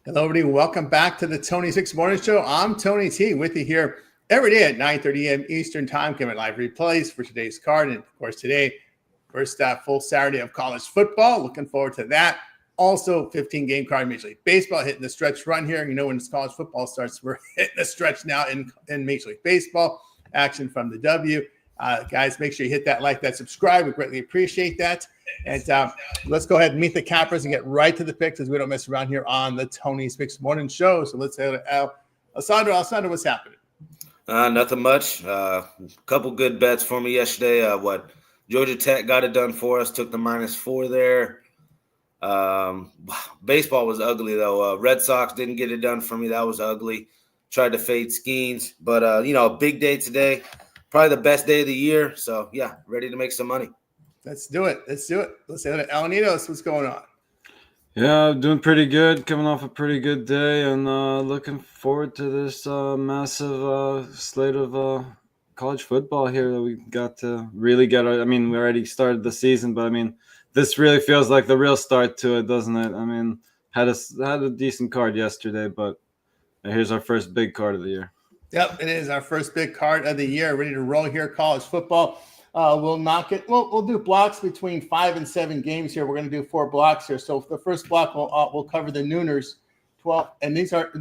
Hello, everybody. Welcome back to the Tony Six Morning Show. I'm Tony T with you here every day at 9:30 a.m. Eastern Time. Coming live replays for today's card. And of course, today, first full Saturday of college football. Looking forward to that. Also, 15-game card, Major League Baseball hitting the stretch run here. You know, when college football starts, we're hitting the stretch now in Major League Baseball. Action from the W. Guys, make sure you hit that like, that subscribe. We greatly appreciate that. And let's go ahead and meet the cappers and get right to the picks as we don't mess around here on the Tony's Picks Morning Show. So let's say, Alessandro, what's happening? Nothing much. Couple good bets for me yesterday. Georgia Tech got it done for us. Took the -4 there. Baseball was ugly though. Red Sox didn't get it done for me. That was ugly. Tried to fade Skeens, but a big day today. Probably the best day of the year. So yeah, ready to make some money. Let's do it. Let's say that. Alanitos, what's going on? Yeah, doing pretty good. Coming off a pretty good day, and looking forward to this massive slate of college football here that we got to really get. I mean, we already started the season, but I mean, this really feels like the real start to it, doesn't it? I mean, had a decent card yesterday, but here's our first big card of the year. Yep, it is our first big card of the year. Ready to roll here, college football. We'll knock it. We'll do blocks between 5 and 7 games here. We're going to do 4 blocks here. So the first block we'll cover the Nooners, 12, and these are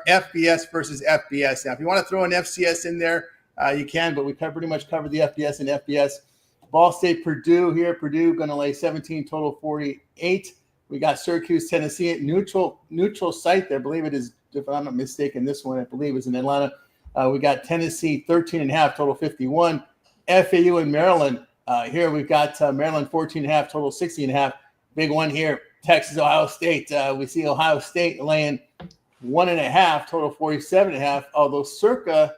FBS versus FBS. Now, if you want to throw an FCS in there, you can, but we pretty much covered the FBS and FBS. Ball State, Purdue here. Purdue going to lay 17, total 48. We got Syracuse, Tennessee at neutral site there. I believe it is, if I'm not mistaken, this one I believe is in Atlanta. We got Tennessee 13.5, total 51. FAU in Maryland. Here we've got Maryland 14.5, total 60.5. Big one here, Texas, Ohio State. We see Ohio State laying 1.5, total 47.5. Although Circa,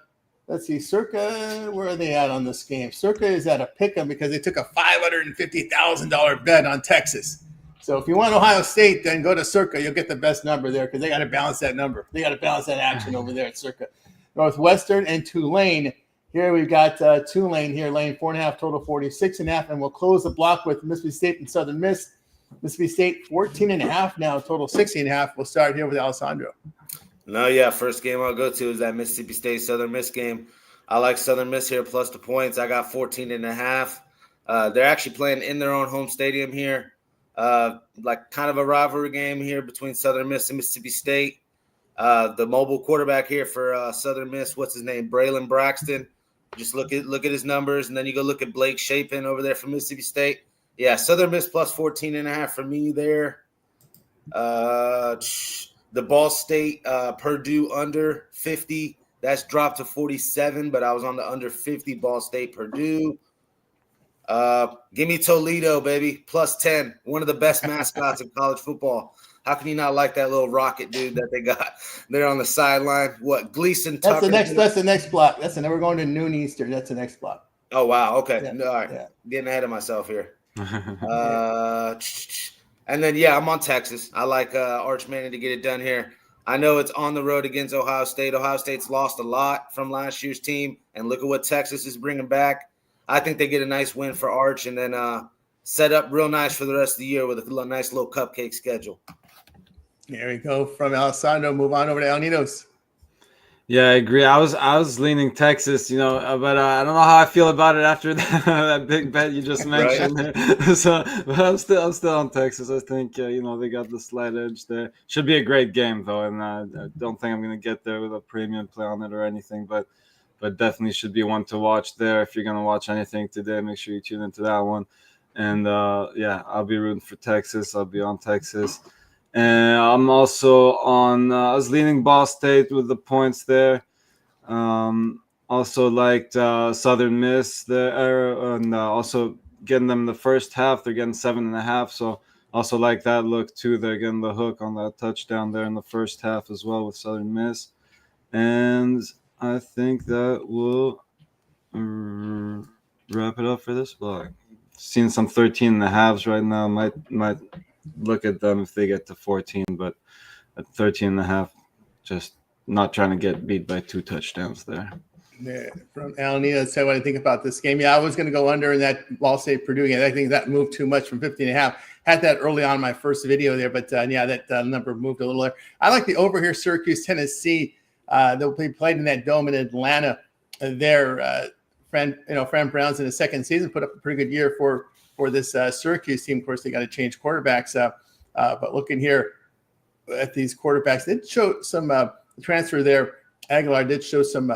where are they at on this game? Circa is at a pick 'em because they took a $550,000 bet on Texas. So if you want Ohio State, then go to Circa. You'll get the best number there because they got to balance that number. They got to balance that action over there at Circa. Northwestern and Tulane. Here we've got Tulane here laying 4.5, total 46.5, and we'll close the block with Mississippi State and Southern Miss. Mississippi State 14.5 now, total 60.5. We'll start here with Alessandro. First game I'll go to is that Mississippi State Southern Miss game. I like Southern Miss here plus the points. I got 14.5. They're actually playing in their own home stadium here, like kind of a rivalry game here between Southern Miss and Mississippi State. The mobile quarterback here for Southern Miss, what's his name? Braylon Braxton. Just look at his numbers, and then you go look at Blake Shapen over there from Mississippi State. Yeah, Southern Miss plus 14.5 for me there. The Ball State Purdue under 50. That's dropped to 47, but I was on the under 50 Ball State Purdue. Give me Toledo, baby, plus 10. One of the best mascots in college football. How can you not like that little rocket dude that they got there on the sideline? What, Gleason Tucker? That's the next block. We're going to noon Eastern. That's the next block. Oh, wow. Okay. Yeah. All right. Yeah. Getting ahead of myself here. And then, I'm on Texas. I like Arch Manning to get it done here. I know it's on the road against Ohio State. Ohio State's lost a lot from last year's team, and look at what Texas is bringing back. I think they get a nice win for Arch and then set up real nice for the rest of the year with a nice little cupcake schedule. There we go from Alessandro. Move on over to Alanitos. Yeah, I agree. I was leaning Texas, but I don't know how I feel about it after that big bet you just mentioned. Right. So, but I'm still on Texas. I think they got the slight edge there. Should be a great game though, and I don't think I'm going to get there with a premium play on it or anything, but definitely should be one to watch there. If you're going to watch anything today, make sure you tune into that one. And I'll be rooting for Texas. I'll be on Texas. And I'm also on I was leaning Ball State with the points there. Also liked Southern Miss there, and also getting them the first half. They're getting 7.5, so also like that look too. They're getting the hook on that touchdown there in the first half as well with Southern Miss. And I think that will wrap it up for this block. Seeing some 13.5s right now. Might look at them if they get to 14, but at 13.5, just not trying to get beat by 2 touchdowns there. Yeah, from Alanita, say what I think about this game. Yeah, I was going to go under in that Ball State Purdue game. I think that moved too much from 15.5. had that early on in my first video there, but that number moved a little there. I like the over here, Syracuse, Tennessee. They'll be played in that dome in Atlanta. Their friend Browns in his second season put up a pretty good year for this Syracuse team. Of course, they got to change quarterbacks. But looking here at these quarterbacks, they show some transfer there. Aguilar did show some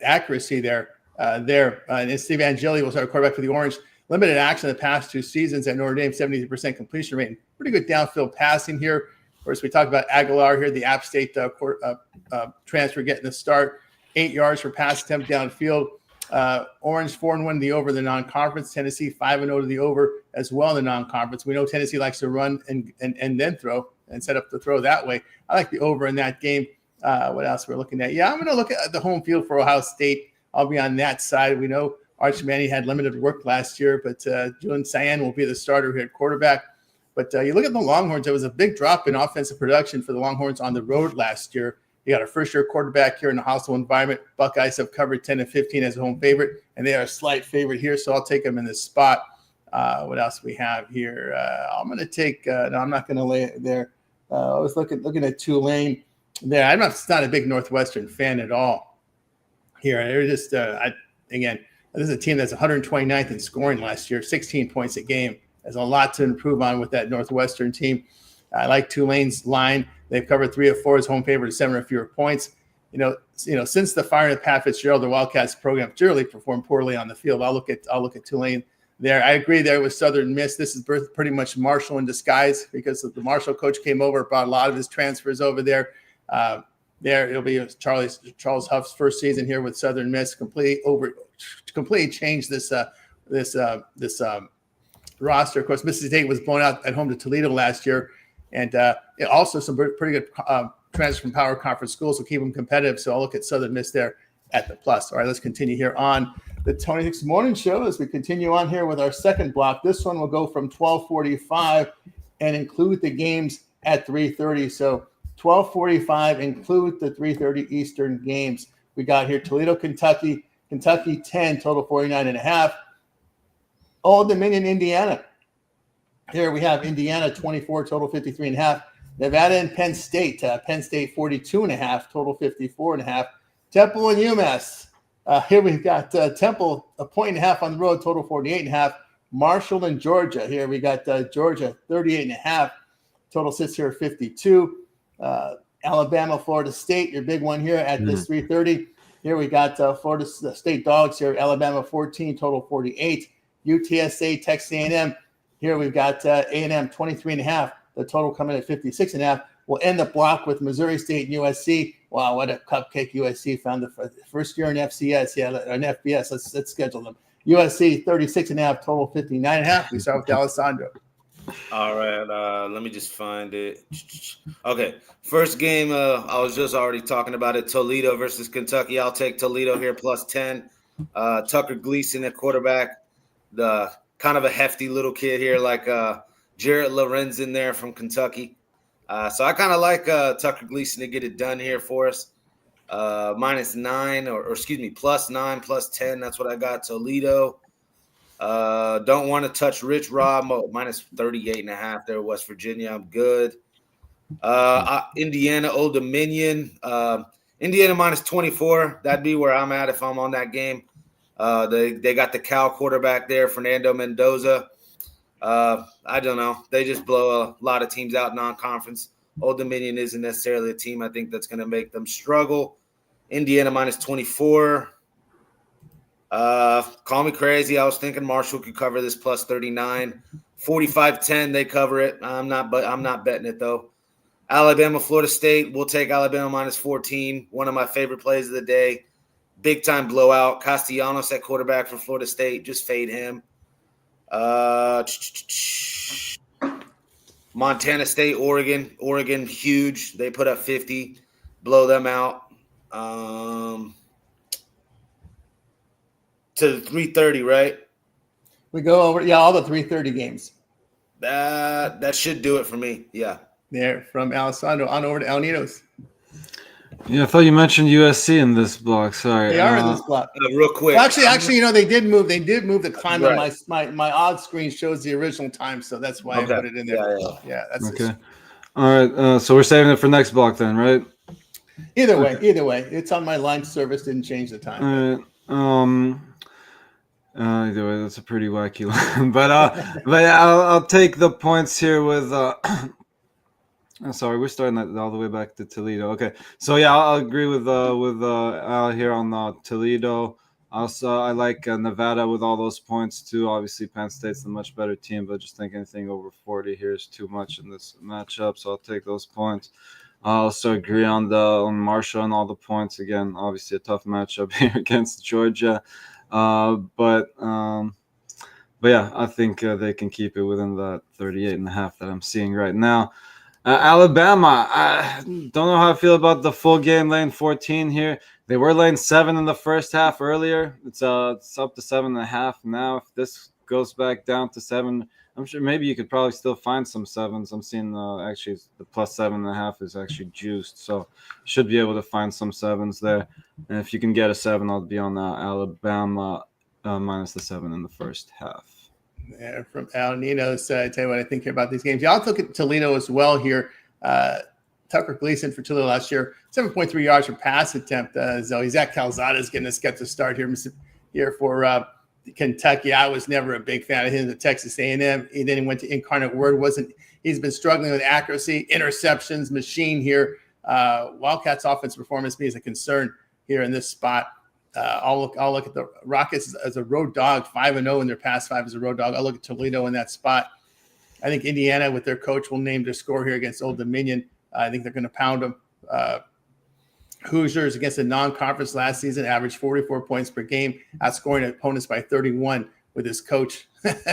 accuracy there. And Steve Angeli was our quarterback for the Orange. Limited action the past 2 seasons at Notre Dame, 70% completion rate. Pretty good downfield passing here. Of course, we talked about Aguilar here, the App State transfer getting the start. 8 yards for pass attempt downfield. Orange 4-1 the over the non-conference. Tennessee 5-0 to the over as well in the non-conference. We know Tennessee likes to run and then throw and set up the throw that way. I like the over in that game. What else we're looking at? Yeah, I'm going to look at the home field for Ohio State. I'll be on that side. We know Arch Manny had limited work last year, but Julian Cyan will be the starter here at quarterback. But you look at the Longhorns, there was a big drop in offensive production for the Longhorns on the road last year. You got a first-year quarterback here in a hostile environment. Buckeyes have covered 10-15 as a home favorite, and they are a slight favorite here, so I'll take them in this spot. What else we have here? I'm going to take no, I'm not going to lay it there. I was looking at Tulane there. I'm not a big Northwestern fan at all here. They're just, again, this is a team that's 129th in scoring last year, 16 points a game. There's a lot to improve on with that Northwestern team. I like Tulane's line. They've covered 3 of 4 as home favorite, 7 or fewer points. Since the firing of Pat Fitzgerald, the Wildcats program generally performed poorly on the field. I'll look at Tulane there. I agree there with Southern Miss. This is pretty much Marshall in disguise because the Marshall coach came over, brought a lot of his transfers over there. It'll be Charles Huff's first season here with Southern Miss. Completely changed this roster. Of course, Mississippi State was blown out at home to Toledo last year. And also some pretty good transfer from power conference schools will keep them competitive. So I'll look at Southern Miss there at the plus. All right, let's continue here on the Tony Hicks Morning Show as we continue on here with our second block. This one will go from 12:45 and include the games at 3:30. So 12:45 include the 3:30 Eastern games. We got here Toledo, Kentucky 10, total 49.5. Old Dominion, Indiana. Here we have Indiana 24, total 53.5. Nevada and Penn State. Penn State 42.5, total 54.5. Temple and UMass. Here we've got Temple a 1.5 on the road, total 48.5. Marshall and Georgia. Here we got Georgia 38.5, total sits here 52. Alabama, Florida State, your big one here at this 3:30. Here we got Florida State Dogs here. Alabama 14, total 48. UTSA, Texas A&M. Here we've got A&M 23.5. The total coming at 56.5. We'll end the block with Missouri State and USC. Wow, what a cupcake USC found the first year in FCS. Yeah, in FBS. Let's schedule them. USC 36.5, total 59.5. We start with Alessandro. All right, let me just find it. Okay, first game, I was just already talking about it. Toledo versus Kentucky. I'll take Toledo here plus 10. Tucker Gleason at quarterback. The kind of a hefty little kid here, like Jarrett Lorenz in there from Kentucky. So I kind of like Tucker Gleason to get it done here for us. -9 or excuse me, +9, +10. That's what I got. Toledo. Don't want to touch Rich Rob. -38.5 there, West Virginia. I'm good. Indiana, Old Dominion. Indiana -24. That'd be where I'm at if I'm on that game. They got the Cal quarterback there, Fernando Mendoza. I don't know. They just blow a lot of teams out non-conference. Old Dominion isn't necessarily a team I think that's going to make them struggle. Indiana -24. Call me crazy. I was thinking Marshall could cover this +39. 45-10, they cover it. I'm not betting it though. Alabama, Florida State. We'll take Alabama -14. One of my favorite plays of the day. Big time blowout. Castellanos at quarterback for Florida State. Just fade him. Montana State, Oregon. Oregon, huge. They put up 50. Blow them out. To 3:30, right? We go over, all the 3:30 games. That should do it for me. Yeah. There from Alessandro on over to El Nidos. Yeah, I thought you mentioned USC in this block. Sorry. They are in this block. Real quick. Well, actually, you know, they did move the climb. Right. On my odd screen shows the original time, so that's why Okay. I put it in there. Yeah, that's Okay. All right. So we're saving it for next block then, right? Either way, it's on my line service. Didn't change the time. All right. Either way, that's a pretty wacky line. But yeah, I'll take the points here with I'm sorry, we're starting that all the way back to Toledo. Okay, so yeah, I'll agree with Al here on Toledo. Also, I like Nevada with all those points too. Obviously, Penn State's the much better team, but just think anything over 40 here is too much in this matchup. So I'll take those points. I also agree on Marshall and all the points. Again, obviously a tough matchup here against Georgia, but yeah, I think they can keep it within that 38.5 that I'm seeing right now. Alabama, I don't know how I feel about the full game lane 14 here. They were lane 7 in the first half earlier. It's up to 7.5 now. If this goes back down to 7, I'm sure maybe you could probably still find some 7s. I'm seeing actually the plus 7.5 is actually juiced, so should be able to find some 7s there. And if you can get a 7, I'll be on Alabama minus the 7 in the first half. Yeah, from Al Nino's, I tell you what I think here about these games. Y'all look at Toledo as well here. Tucker Gleason for Toledo last year, 7.3 yards per pass attempt. Zoe Zach Calzada is going to get the start here for Kentucky. I was never a big fan of him at Texas A&M. Then he went to Incarnate Word. He's been struggling with accuracy, interceptions, machine here. Wildcats' offense performance is a concern here in this spot. I'll look at the Rockets as a road dog, 5-0 in their past 5 as a road dog. I'll look at Toledo in that spot. I think Indiana with their coach will name their score here against Old Dominion. I think they're going to pound them. Hoosiers against a non-conference last season averaged 44 points per game, outscoring opponents by 31 with his coach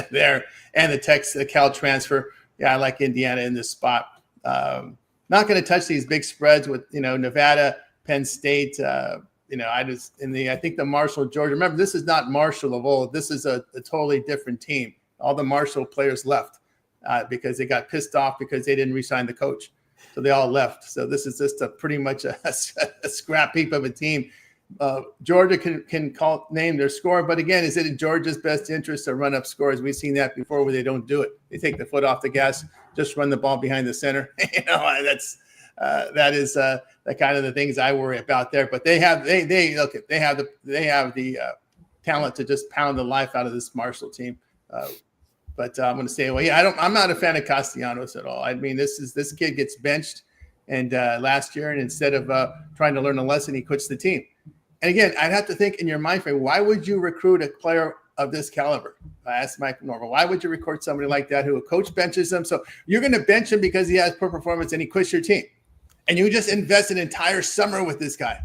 there. And the Cal transfer. Yeah, I like Indiana in this spot. Not going to touch these big spreads with Nevada, Penn State. I think the Marshall, Georgia. Remember, this is not Marshall of old. This is a totally different team. All the Marshall players left because they got pissed off because they didn't re-sign the coach. So they all left. So this is just pretty much a scrap heap of a team. Georgia can name their score, but again, is it in Georgia's best interest to run up scores? We've seen that before where they don't do it. They take the foot off the gas, just run the ball behind the center. That is the kind of the things I worry about there. But they have the talent to just pound the life out of this Marshall team. But I'm going to stay away. I'm not a fan of Castellanos at all. I mean, this kid gets benched, and last year, and instead of trying to learn a lesson, he quits the team. And again, I'd have to think in your mind frame, why would you recruit a player of this caliber? I asked Mike Norville, why would you recruit somebody like that who a coach benches him? So you're going to bench him because he has poor performance and he quits your team, and you just invest an entire summer with this guy.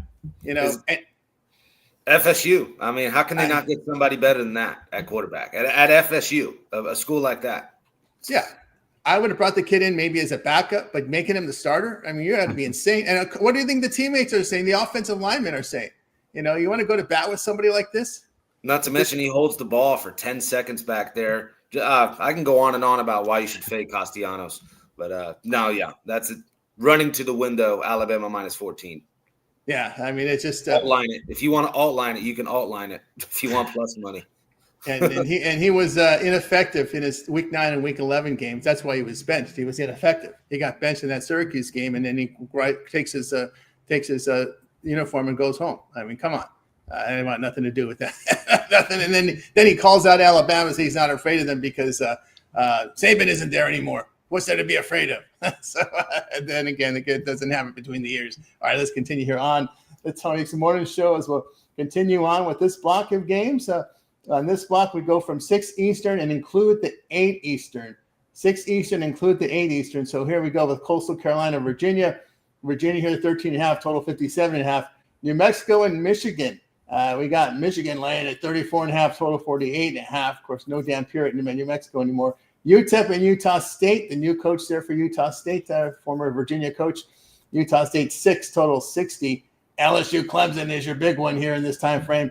FSU. I mean, how can they not get somebody better than that at quarterback at FSU, a school like that? Yeah, I would have brought the kid in maybe as a backup, but making him the starter. I mean, you have to be insane. And what do you think the teammates are saying? The offensive linemen are saying. You want to go to bat with somebody like this? Not to mention he holds the ball for 10 seconds back there. I can go on and on about why you should fade Castellanos, but that's it. Running to the window. Alabama minus 14. Yeah, I mean, it's just alt-line it. If you want to alt-line it, you can alt-line it if you want plus money. and he was ineffective in his week 9 and week 11 games. That's why he was benched. He was ineffective. He got benched in that Syracuse game, and then he takes his uniform and goes home. I mean, come on. I want nothing to do with that. Nothing. And then he calls out Alabama, so he's not afraid of them because Saban isn't there anymore. What's there to be afraid of? So then again, the kid doesn't have it between the ears. All right, let's continue here on the Tony's Morning Show as we'll continue on with this block of games. On this block, we go from 6 Eastern and include the 8 Eastern. 6 Eastern, include the 8 Eastern. So here we go with Coastal Carolina, Virginia. Virginia here, 13.5, total 57.5. New Mexico and Michigan. We got Michigan laying at 34.5, total 48.5. Of course, no Dan Puritan in New Mexico anymore. UTEP and Utah State, the new coach there for Utah State, former Virginia coach. Utah State 6, total 60. LSU Clemson is your big one here in this time frame.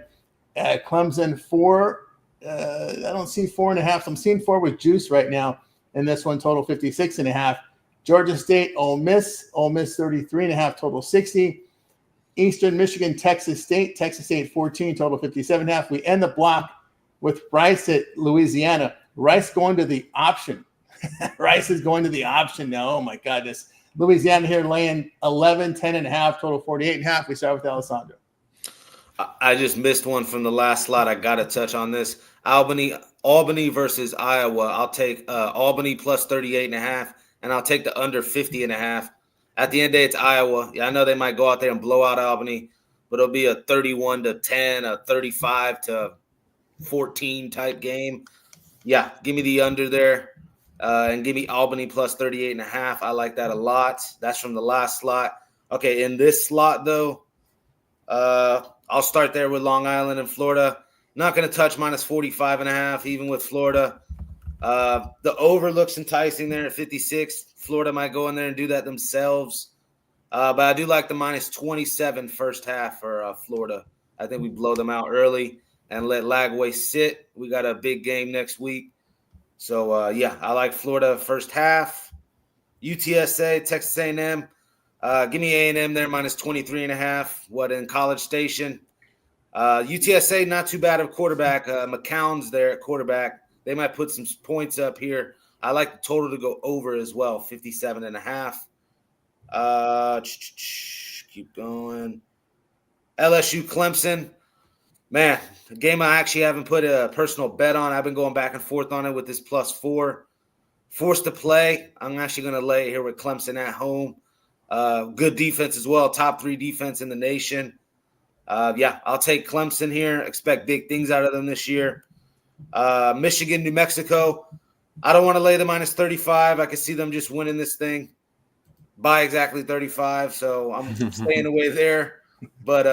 Clemson 4. I don't see 4.5. I'm seeing 4 with juice right now. And this one, total 56.5. Georgia State, Ole Miss 33.5, total 60. Eastern Michigan, Texas State. Texas State 14, total 57.5. We end the block with Rice at Louisiana. Rice going to the option. Rice is going to the option now. Oh, my goodness. Louisiana here laying 11, 10.5, total 48.5. We start with Alessandro. I just missed one from the last slot. I got to touch on this. Albany versus Iowa. I'll take Albany plus 38.5, and I'll take the under 50.5. At the end of the day, it's Iowa. Yeah, I know they might go out there and blow out Albany, but it'll be a 31-10, a 35-14 type game. Yeah, give me the under there, and give me Albany plus 38.5. I like that a lot. That's from the last slot. Okay, in this slot, though, I'll start there with Long Island and Florida. Not going to touch minus 45.5, even with Florida. The over looks enticing there at 56. Florida might go in there and do that themselves. But I do like the minus 27 first half for Florida. I think we blow them out early and let Lagway sit. We got a big game next week. So, yeah, I like Florida first half. UTSA, Texas A&M. Give me A&M there, minus 23.5. What, in College Station? UTSA, not too bad of quarterback. McCown's there at quarterback. They might put some points up here. I like the total to go over as well, 57.5. Keep going. LSU, Clemson. Man, a game I actually haven't put a personal bet on. I've been going back and forth on it with this +4. Forced to play. I'm actually going to lay it here with Clemson at home. Good defense as well. Top 3 defense in the nation. Yeah, I'll take Clemson here. Expect big things out of them this year. Michigan, New Mexico. I don't want to lay the minus 35. I can see them just winning this thing by exactly 35. So I'm staying away there. But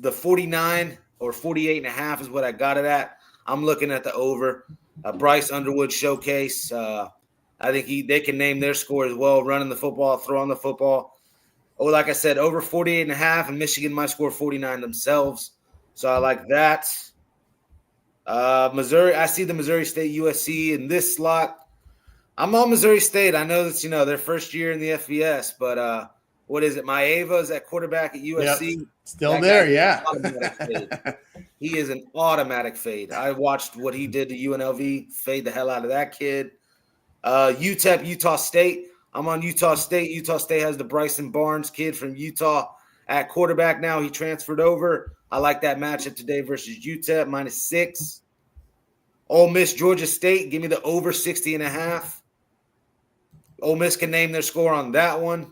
the 49 or 48.5 is what I got it at. I'm looking at the over. Bryce Underwood showcase. I think they can name their score as well, running the football, throwing the football. Oh, like I said, over 48.5, and Michigan might score 49 themselves. So I like that. Missouri, I see the Missouri State USC in this slot. I'm on Missouri State. I know that's, their first year in the FBS, but what is it? Maeva is at quarterback at USC. Yep. Still there, yeah. He is an automatic fade. I watched what he did to UNLV, fade the hell out of that kid. UTEP, Utah State. I'm on Utah State. Utah State has the Bryson Barnes kid from Utah at quarterback now. He transferred over. I like that matchup today versus UTEP, -6. Ole Miss, Georgia State. Give me the over 60.5. Ole Miss can name their score on that one.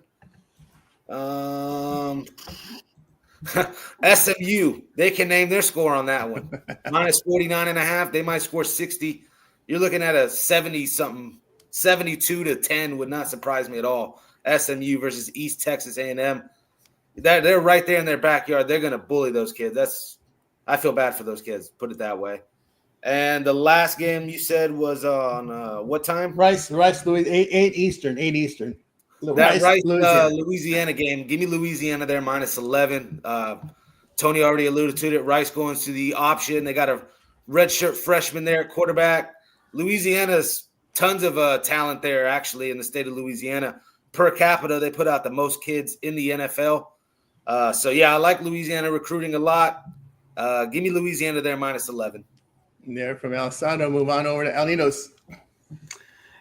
SMU, they can name their score on that one. -49.5. They might score 60. You're looking at a 70-something. 72-10 would not surprise me at all. SMU versus East Texas A&M. They're right there in their backyard. They're going to bully those kids. I feel bad for those kids, put it that way. And the last game you said was on what time? Rice, 8 Eastern. That Rice Louisiana game. Give me Louisiana there, -11. Tony already alluded to it. Rice going to the option. They got a redshirt freshman there at quarterback. Louisiana's tons of talent there, actually, in the state of Louisiana. Per capita, they put out the most kids in the NFL. So, yeah, I like Louisiana recruiting a lot. Give me Louisiana there, -11. There from Alessandro. Move on over to Alninos.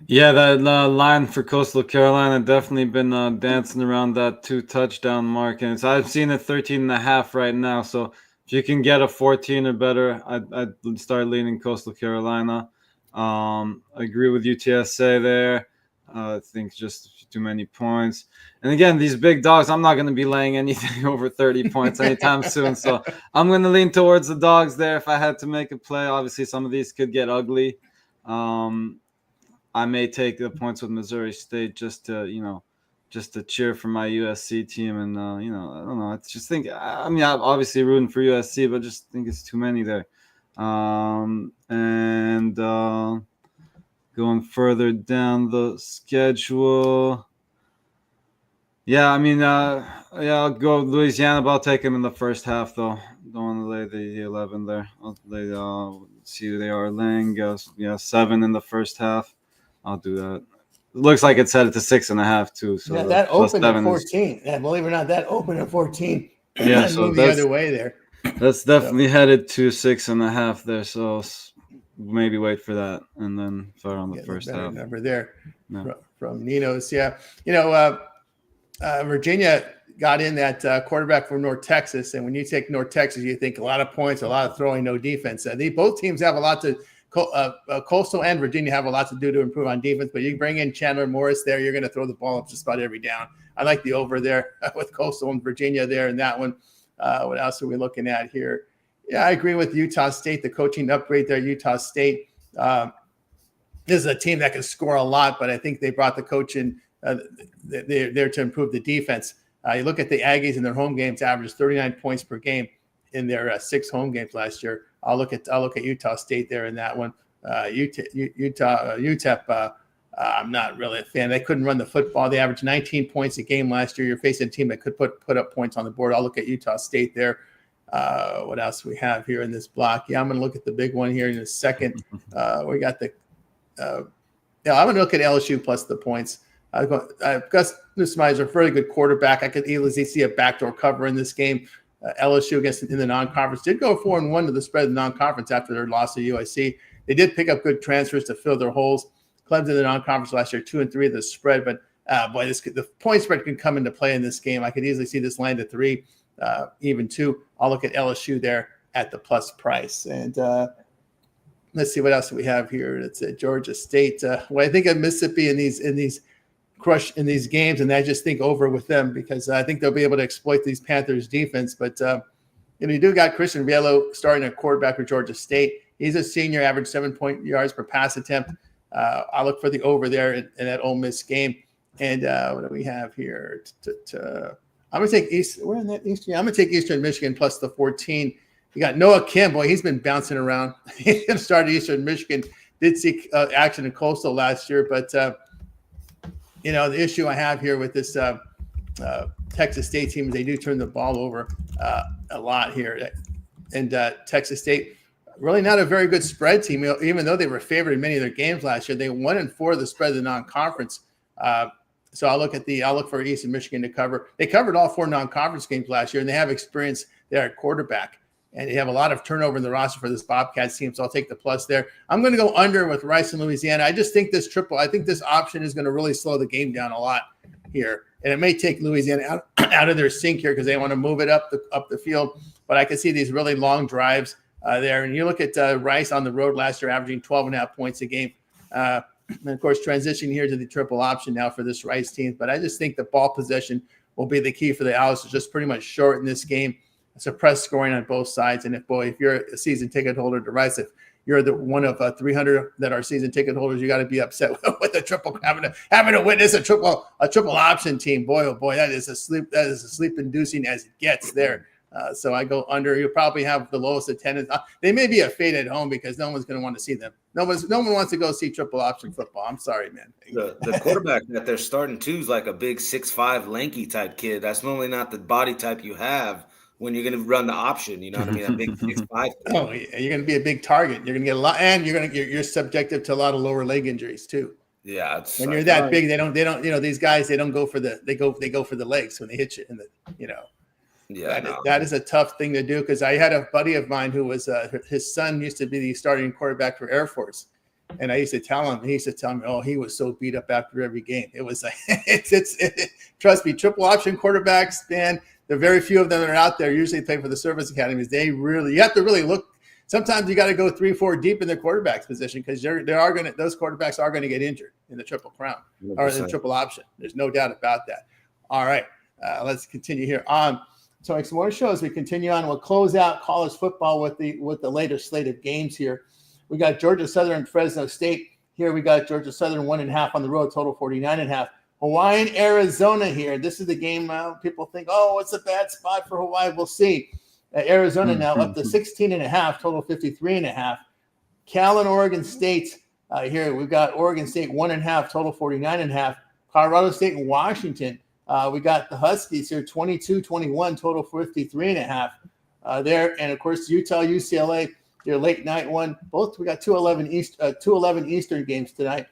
Yeah, that line for Coastal Carolina definitely been dancing around that 2 touchdown mark. And I've seen it 13.5 right now. So if you can get a 14 or better, I'd start leaning Coastal Carolina. I agree with UTSA there. I think just too many points. And again, these big dogs, I'm not going to be laying anything over 30 points anytime soon. So I'm going to lean towards the dogs there if I had to make a play. Obviously, some of these could get ugly. I may take the points with Missouri State just to cheer for my USC team. And, I don't know. I just think, I'm obviously rooting for USC, but just think it's too many there. Going further down the schedule. Yeah, I'll go Louisiana, but I'll take them in the first half, though. Don't want to lay the 11 there. I'll lay see who they are laying. 7 in the first half. I'll do that. It looks like it's set to 6.5 too. So yeah, that opened at 14. Yeah, believe it or not, that opened at 14. Yeah, and so move the other way there. that's definitely headed to 6.5 there. So maybe wait for that and then fire on the Getting a first better half. number there Yeah. from Nino's. Yeah, Virginia got in that quarterback from North Texas, and when you take North Texas, you think a lot of points, a lot of throwing, no defense. Both teams have a lot to. Coastal and Virginia have a lot to do to improve on defense, but you bring in Chandler Morris there, you're going to throw the ball up just about every down. I like the over there with Coastal and Virginia there in that one. What else are we looking at here? Yeah, I agree with Utah State, the coaching upgrade there, Utah State. This is a team that can score a lot, but I think they brought the coach in there to improve the defense. You look at the Aggies in their home games, averaged 39 points per game in their 6 home games last year. I'll look at Utah State there in that one. UTEP, I'm not really a fan. They couldn't run the football. They averaged 19 points a game last year. You're facing a team that could put up points on the board. I'll look at Utah State there. What else we have here in this block? Yeah, I'm going to look at the big one here in a second. We got the I'm going to look at LSU plus the points. Gus Nussmeier is a very good quarterback. I could easily see a backdoor cover in this game. LSU in the non-conference did go 4-1 to the spread of the non-conference after their loss to USC. They did pick up good transfers to fill their holes. Clemson in the non-conference last year 2-3 of the spread, but the point spread can come into play in this game. I could easily see this land at 3, even 2. I'll look at LSU there at the plus price. And let's see what else we have here. It's Georgia State. I think of Mississippi in these games, and I just think over with them because I think they'll be able to exploit these Panthers defense. But you do got Christian Bielo starting at quarterback for Georgia State. He's a senior, average 7 yards per pass attempt. I'll look for the over there in that Ole Miss game. And what do we have here? I'm going to take East. We're in that Eastern. I'm going to take Eastern Michigan plus the 14. You got Noah Kim. Boy, he's been bouncing around. He started Eastern Michigan. Did see action in Coastal last year, but the issue I have here with this Texas State team is they do turn the ball over a lot here. And Texas State, really not a very good spread team, even though they were favored in many of their games last year. They 1-4 of the spread of the non-conference. So I'll look for Eastern Michigan to cover. They covered all 4 non-conference games last year, and they have experience there at quarterback. And they have a lot of turnover in the roster for this Bobcats team, so I'll take the plus there. I'm going to go under with Rice and Louisiana. I just think this option is going to really slow the game down a lot here. And it may take Louisiana out of their sync here because they want to move it up the field. But I can see these really long drives there. And you look at Rice on the road last year, averaging 12.5 points a game. And, of course, transition here to the triple option now for this Rice team. But I just think the ball possession will be the key for the Owls to just pretty much shorten this game, suppress scoring on both sides. And if you're a season ticket holder to Rice, if you're the one of 300 that are season ticket holders, you got to be upset with a triple having to witness a triple option team. Boy, oh boy, that is as sleep inducing as it gets there. So I go under. You'll probably have the lowest attendance. They may be a fade at home because no one's going to want to see them. No one wants to go see triple option football. I'm sorry, man. The quarterback that they're starting too is like a big 6'5" lanky type kid. That's normally not the body type you have when you're going to run the option. You know what I mean? A big 6'5". Oh, yeah. You're going to be a big target. You're going to get a lot, and you're subjective to a lot of lower leg injuries too. Yeah, when you're that big, they don't. These guys, they don't go for they go for the legs when they hit you. Yeah, that is a tough thing to do because I had a buddy of mine who was his son used to be the starting quarterback for Air Force, and I used to tell him. He used to tell me, "Oh, he was so beat up after every game." It was like trust me, triple option quarterbacks, man. There are very few of them that are out there. Usually play for the service academies. You have to really look. Sometimes you got to go 3-4 deep in the quarterback's position because those quarterbacks are going to get injured in the triple crown 100%. Or in the triple option. There's no doubt about that. All right, let's continue here on. So some more shows. We continue on. We'll close out college football with the later slate of games here. We got Georgia Southern and Fresno State. Here we got Georgia Southern 1.5 on the road, total 49.5. Hawaii and Arizona here. This is the game people think, oh, it's a bad spot for Hawaii. We'll see. Arizona now up to 16.5, total 53.5. Cal and Oregon State here. We've got Oregon State 1.5, total 49.5. Colorado State and Washington. We got the Huskies here, 22-21, total 53.5 there. And, of course, Utah, UCLA, your late night one. Both we got 2:11 Eastern games tonight.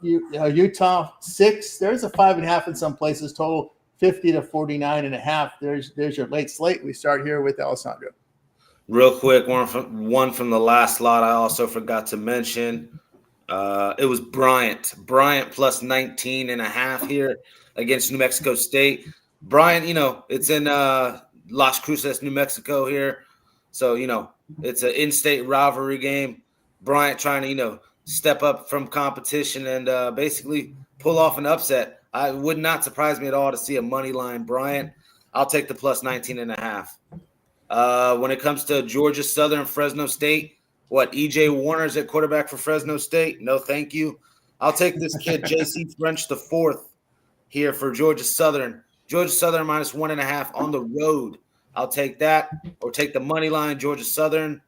Utah 6. There's a 5.5 in some places. Total 50 to 49.5. There's your late slate. We start here with Alessandro. Real quick, one from the last slot I also forgot to mention. It was Bryant plus 19.5 here against New Mexico State. Bryant, it's in Las Cruces, New Mexico here. So, it's an in-state rivalry game. Bryant trying to, step up from competition and basically pull off an upset. I would not surprise me at all to see a money line Bryant. I'll take the plus 19.5. When it comes to Georgia Southern, Fresno State, EJ Warner's at quarterback for Fresno State? No, thank you. I'll take this kid, J.C. French the fourth here for Georgia Southern. Georgia Southern minus 1.5 on the road. I'll take that, or take the money line, Georgia Southern.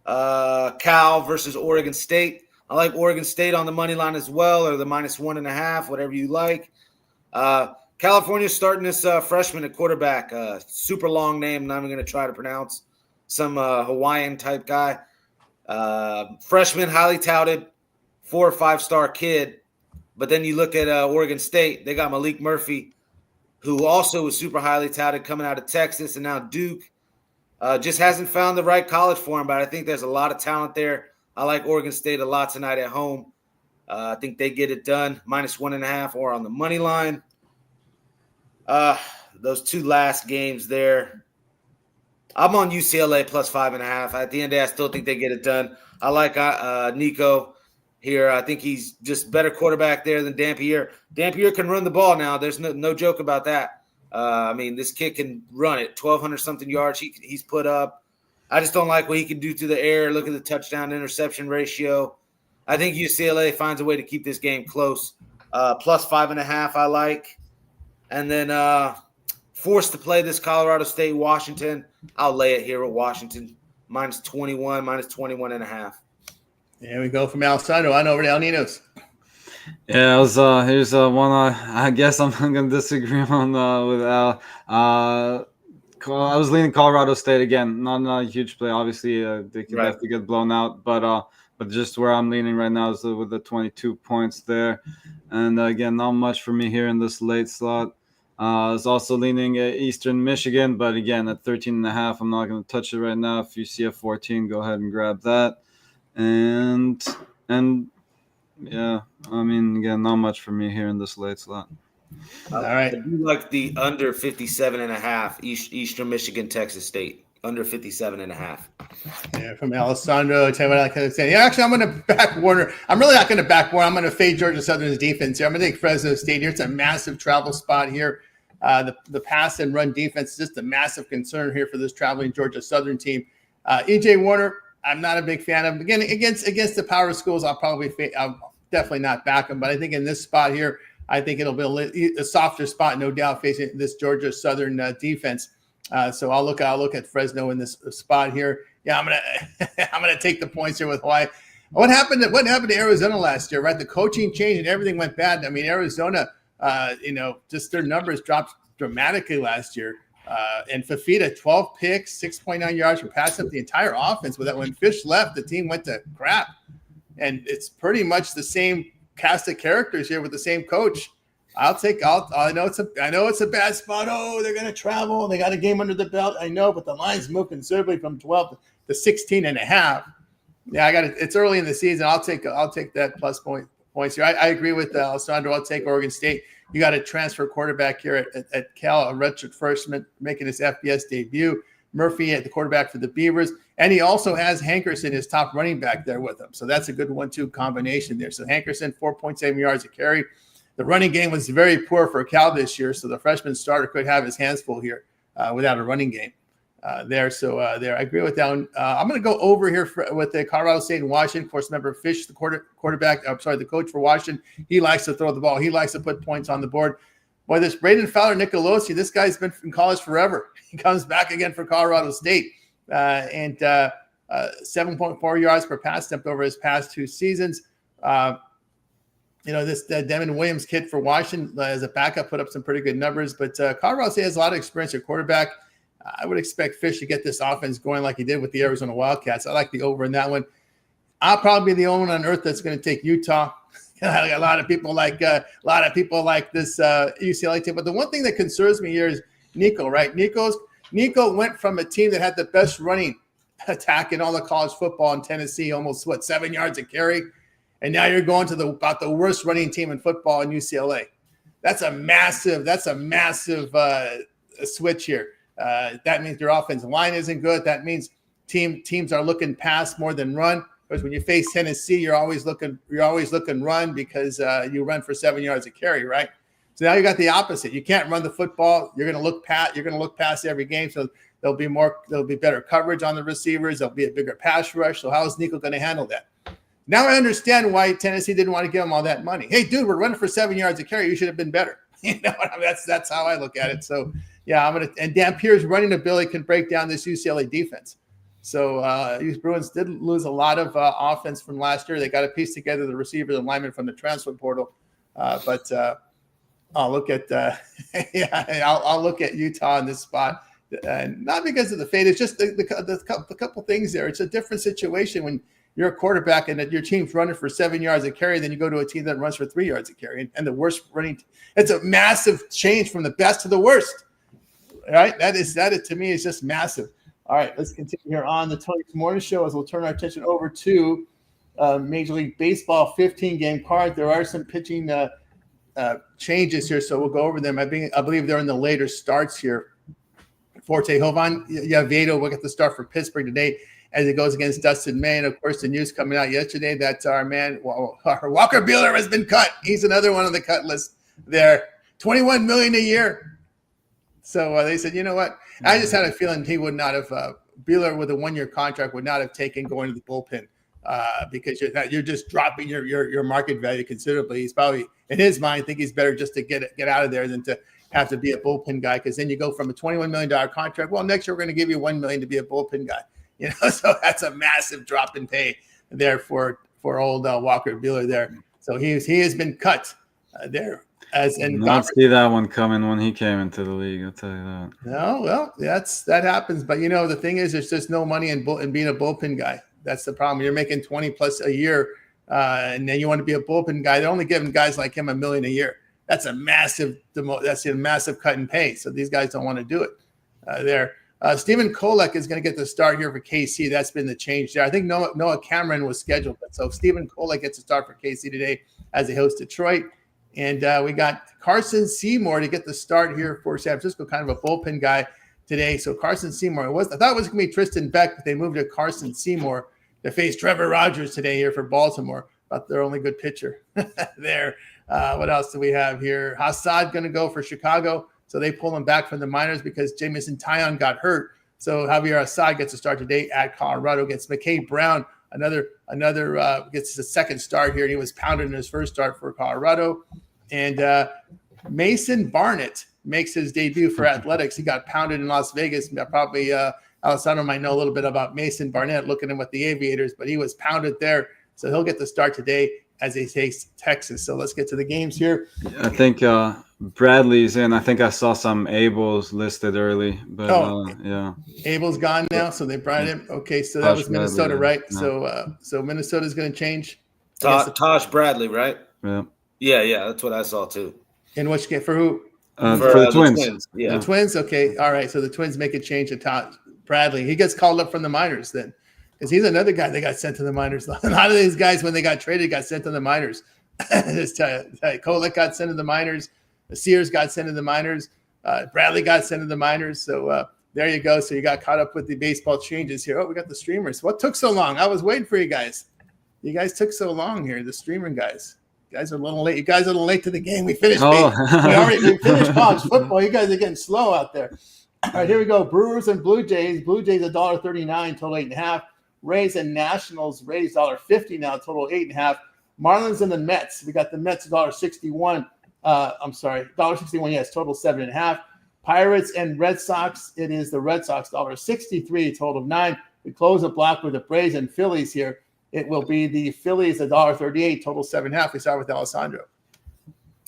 Cal versus Oregon State. I like Oregon State on the money line as well, or the minus 1.5, whatever you like. California's starting this freshman at quarterback. Super long name, not even going to try to pronounce. Some Hawaiian type guy. Freshman, highly touted, 4 or 5 star kid. But then you look at Oregon State, they got Malik Murphy, who also was super highly touted coming out of Texas, and now Duke. Just hasn't found the right college for him, but I think there's a lot of talent there. I like Oregon State a lot tonight at home. I think they get it done, minus 1.5 or on the money line. Those 2 last games there. I'm on UCLA plus 5.5. At the end of the day, I still think they get it done. I like Nico here. I think he's just better quarterback there than Dampier. Dampier can run the ball now. There's no joke about that. This kid can run it. 1,200-something yards he's put up. I just don't like what he can do through the air. Look at the touchdown-interception ratio. I think UCLA finds a way to keep this game close. Plus 5.5 I like. And then forced to play this Colorado State-Washington. I'll lay it here with Washington. Minus 21, minus 21.5. There we go from Alessandro on over to El Ninos. Yeah, here's one I guess I'm going to disagree on with Al. I was leaning Colorado State again. Not a huge play. Obviously, they could have to get blown out, but just where I'm leaning right now is with the 22 points there. And again, not much for me here in this late slot. I was also leaning Eastern Michigan, but again, at 13.5, I'm not going to touch it right now. If you see a 14, go ahead and grab that. And yeah, again, not much for me here in this late slot. All right. I do like the under 57.5 Eastern Michigan, Texas State. Under 57.5. Yeah, from Alessandro. Tell you what I can say. Yeah, actually, I'm going to back Warner. I'm really not going to back Warner. I'm going to fade Georgia Southern's defense here. I'm going to take Fresno State here. It's a massive travel spot here. The pass and run defense is just a massive concern here for this traveling Georgia Southern team. EJ Warner, I'm not a big fan of. Again, against the power schools, I'll definitely not back him. But I think in this spot here, I think it'll be a softer spot, no doubt, facing this Georgia Southern defense. So I'll look at Fresno in this spot here. Yeah, I'm gonna take the points here with Hawaii. What happened to Arizona last year? Right, the coaching changed and everything went bad. Arizona, just their numbers dropped dramatically last year. And Fafita, 12 picks, 6.9 yards for passing up the entire offense. With that, when Fish left, the team went to crap. And it's pretty much the same cast of characters here with the same coach. I know it's a bad spot. Oh, they're gonna travel. They got a game under the belt. I know, but the line's moved considerably from 12 to 16.5. Yeah, I got it. It's early in the season. I'll take that plus points here. I agree with Alessandro. I'll take Oregon State. You got a transfer quarterback here at Cal, a redshirt freshman making his FBS debut. Murphy at the quarterback for the Beavers. And he also has Hankerson, his top running back, there with him. So that's a good 1-2 combination there. So Hankerson, 4.7 yards a carry. The running game was very poor for Cal this year, so the freshman starter could have his hands full here without a running game there. So I agree with that one. I'm going to go over here with the Colorado State and Washington. Of course, remember Fish, the the coach for Washington. He likes to throw the ball. He likes to put points on the board. Boy, this Braden Fowler Nicolosi, this guy's been in college forever. He comes back again for Colorado State. 7.4 yards per pass attempt over his past 2 seasons. This Devin Williams kid for Washington as a backup put up some pretty good numbers. But Colorado State has a lot of experience at quarterback. I would expect Fish to get this offense going like he did with the Arizona Wildcats. I like the over in that one. I'll probably be the only one on earth that's going to take Utah A lot of people like this UCLA team. But the one thing that concerns me here is Nico, right? Nico went from a team that had the best running attack in all of college football in Tennessee, almost 7 yards a carry, and now you're going to about the worst running team in football in UCLA. That's a massive switch here. That means your offensive line isn't good. That means teams are looking pass more than run. Because when you face Tennessee, you're always looking run because you run for 7 yards a carry, right? So now you got the opposite. You can't run the football. You're going to look past every game. So there'll be better coverage on the receivers. There'll be a bigger pass rush. So how is Nico going to handle that? Now I understand why Tennessee didn't want to give him all that money. Hey, dude, we're running for 7 yards a carry. You should have been better. You know what I mean? That's how I look at it. So yeah, and Dampier's running ability can break down this UCLA defense. So these Bruins did lose a lot of offense from last year. They got to piece together the receivers and linemen from the transfer portal. But I'll look at I'll look at Utah in this spot, and not because of the fate. It's just the couple things there. It's a different situation when you're a quarterback and that your team's running for 7 yards a carry, then you go to a team that runs for 3 yards a carry, and the worst running. It's a massive change from the best to the worst. Right? That to me is just massive. All right, let's continue here on the Tony's Morning Show as we'll turn our attention over to Major League Baseball 15-game card. There are some pitching changes here, so we'll go over them. I believe they're in the later starts here. Forte Jovan Yavedo will get the start for Pittsburgh today as it goes against Dustin May. And, of course, the news coming out yesterday that our man Walker Buehler has been cut. He's another one on the cut list there. $21 million a year. So they said, you know what? I just had a feeling he would not have Buehler with a 1-year contract would not have taken going to the bullpen because you're just dropping your market value considerably. He's probably in his mind think he's better just to get out of there than to have to be a bullpen guy, because then you go from a $21 million contract. Well, next year we're going to give you $1 million to be a bullpen guy. You know, so that's a massive drop in pay there for old Walker Buehler there. So he has been cut there. Not see that one coming when he came into the league, I'll tell you that. No, well, that happens. But, the thing is, there's just no money in being a bullpen guy. That's the problem. You're making 20 plus a year, and then you want to be a bullpen guy. They're only giving guys like him $1 million a year. That's a massive cut in pay. So these guys don't want to do it there. Stephen Kolek is going to get the start here for KC. That's been the change there. I think Noah Cameron was scheduled, but so Stephen Kolek gets a start for KC today as they host Detroit. And we got Carson Seymour to get the start here for San Francisco, kind of a bullpen guy today. So Carson Seymour, I thought it was going to be Tristan Beck, but they moved to Carson Seymour to face Trevor Rogers today here for Baltimore. About their only good pitcher there. What else do we have here? Hassad going to go for Chicago. So they pull him back from the minors because Jamison Tyon got hurt. So Javier Assad gets a start today at Colorado against McKay Brown. Another gets his second start here, and he was pounded in his first start for Colorado. And Mason Barnett makes his debut for Athletics. He got pounded in Las Vegas. Probably Alessandro might know a little bit about Mason Barnett, looking at him with the Aviators, but he was pounded there. So he'll get the start today as they face Texas. So let's get to the games here. I think Bradley's in. I think I saw some Abel's listed early, but yeah. Abel's gone now, so they brought him. Okay, so that was Minnesota, right? Yeah. So Minnesota's going to change. Tosh Bradley, right? Yeah. Yeah, that's what I saw too. In which game? For who? For the Twins. Yeah. The Twins? Okay, all right. So the Twins make a change to Tosh Bradley. He gets called up from the minors then, because he's another guy that got sent to the minors. A lot of these guys, when they got traded, got sent to the minors. Kolek got sent to the minors. Sears got sent to the minors. Bradley got sent to the minors. So there you go. So you got caught up with the baseball changes here. Oh, we got the streamers. What took so long? I was waiting for you guys. You guys took so long here, the streaming guys. You guys are a little late. You guys are a little late to the game. We finished. We finished college football. You guys are getting slow out there. All right, here we go. Brewers and Blue Jays. Blue Jays $1.39, total 8.5. Rays and Nationals. Rays $1.50 now, total 8.5. Marlins and the Mets. We got the Mets $1.61. $1.61. Yes, total 7.5. Pirates and Red Sox. It is the Red Sox $1.63, total of 9. We close the block with the Braves and Phillies here. It will be the Phillies $1.38, total 7.5. We start with Alessandro.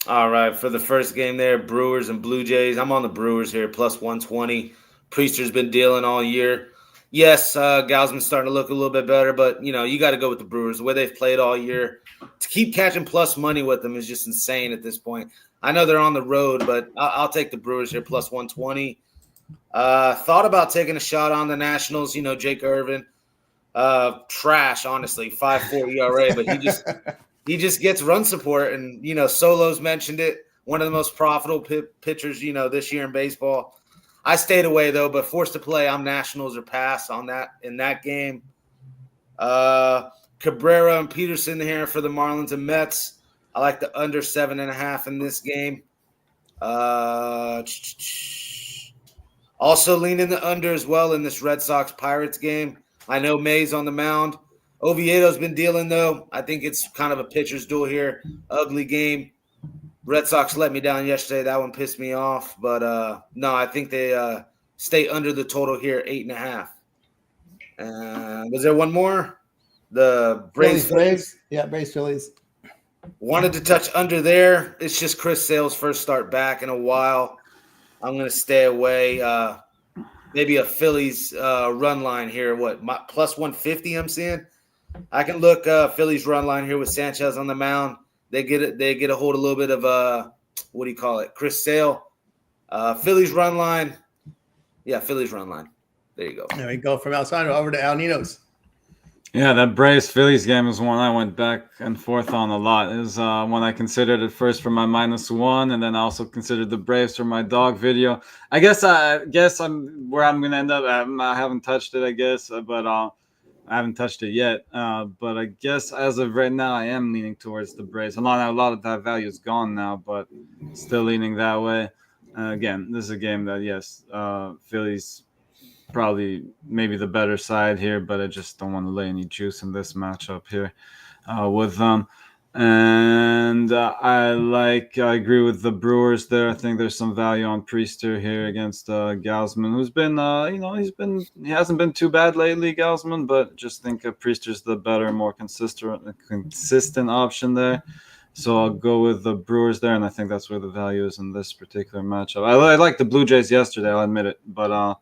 All right, for the first game there, Brewers and Blue Jays. I'm on the Brewers here, plus 120. Priester's been dealing all year. Yes, Gausman's starting to look a little bit better, but, you got to go with the Brewers. The way they've played all year, to keep catching plus money with them is just insane at this point. I know they're on the road, but I'll take the Brewers here, plus 120. Thought about taking a shot on the Nationals, Jake Irvin. Trash, honestly, 5.4 ERA, but he just gets run support, and Solo's mentioned it. One of the most profitable pitchers, this year in baseball. I stayed away though, but forced to play. I'm Nationals or pass on that in that game. Cabrera and Peterson here for the Marlins and Mets. I like the under 7.5 in this game. Also leaning the under as well in this Red Sox Pirates game. I know May's on the mound. Oviedo's been dealing though. I think it's kind of a pitcher's duel here. Ugly game. Red Sox let me down yesterday. That one pissed me off. But, no, I think they stay under the total here, 8.5. Was there one more? The Braves. Yeah, Braves Phillies. Wanted to touch under there. It's just Chris Sale's first start back in a while. I'm going to stay away. Maybe a Phillies run line here. Plus 150 I'm seeing? I can look Phillies run line here with Sanchez on the mound. They get a hold a little bit of what do you call it? Chris Sale. Phillies run line. Yeah, Phillies run line. There you go. There we go from outside over to Al Nino's. Yeah, that Braves-Phillies game was one I went back and forth on a lot. It was one I considered at first for my -1, and then I also considered the Braves for my dog video. I guess I'm where I'm going to end up. I haven't touched it, I guess, but I haven't touched it yet. But I guess as of right now, I am leaning towards the Braves. A lot of that value is gone now, but still leaning that way. Again, this is a game that, yes, Phillies probably maybe the better side here, but I just don't want to lay any juice in this matchup here with them. And I agree with the Brewers there. I think there's some value on Priester here against Gausman, who's been, he hasn't been too bad lately, Gausman, but just think Priester's the better, more consistent option there. So I'll go with the Brewers there, and I think that's where the value is in this particular matchup. I like the Blue Jays yesterday, I'll admit it, but I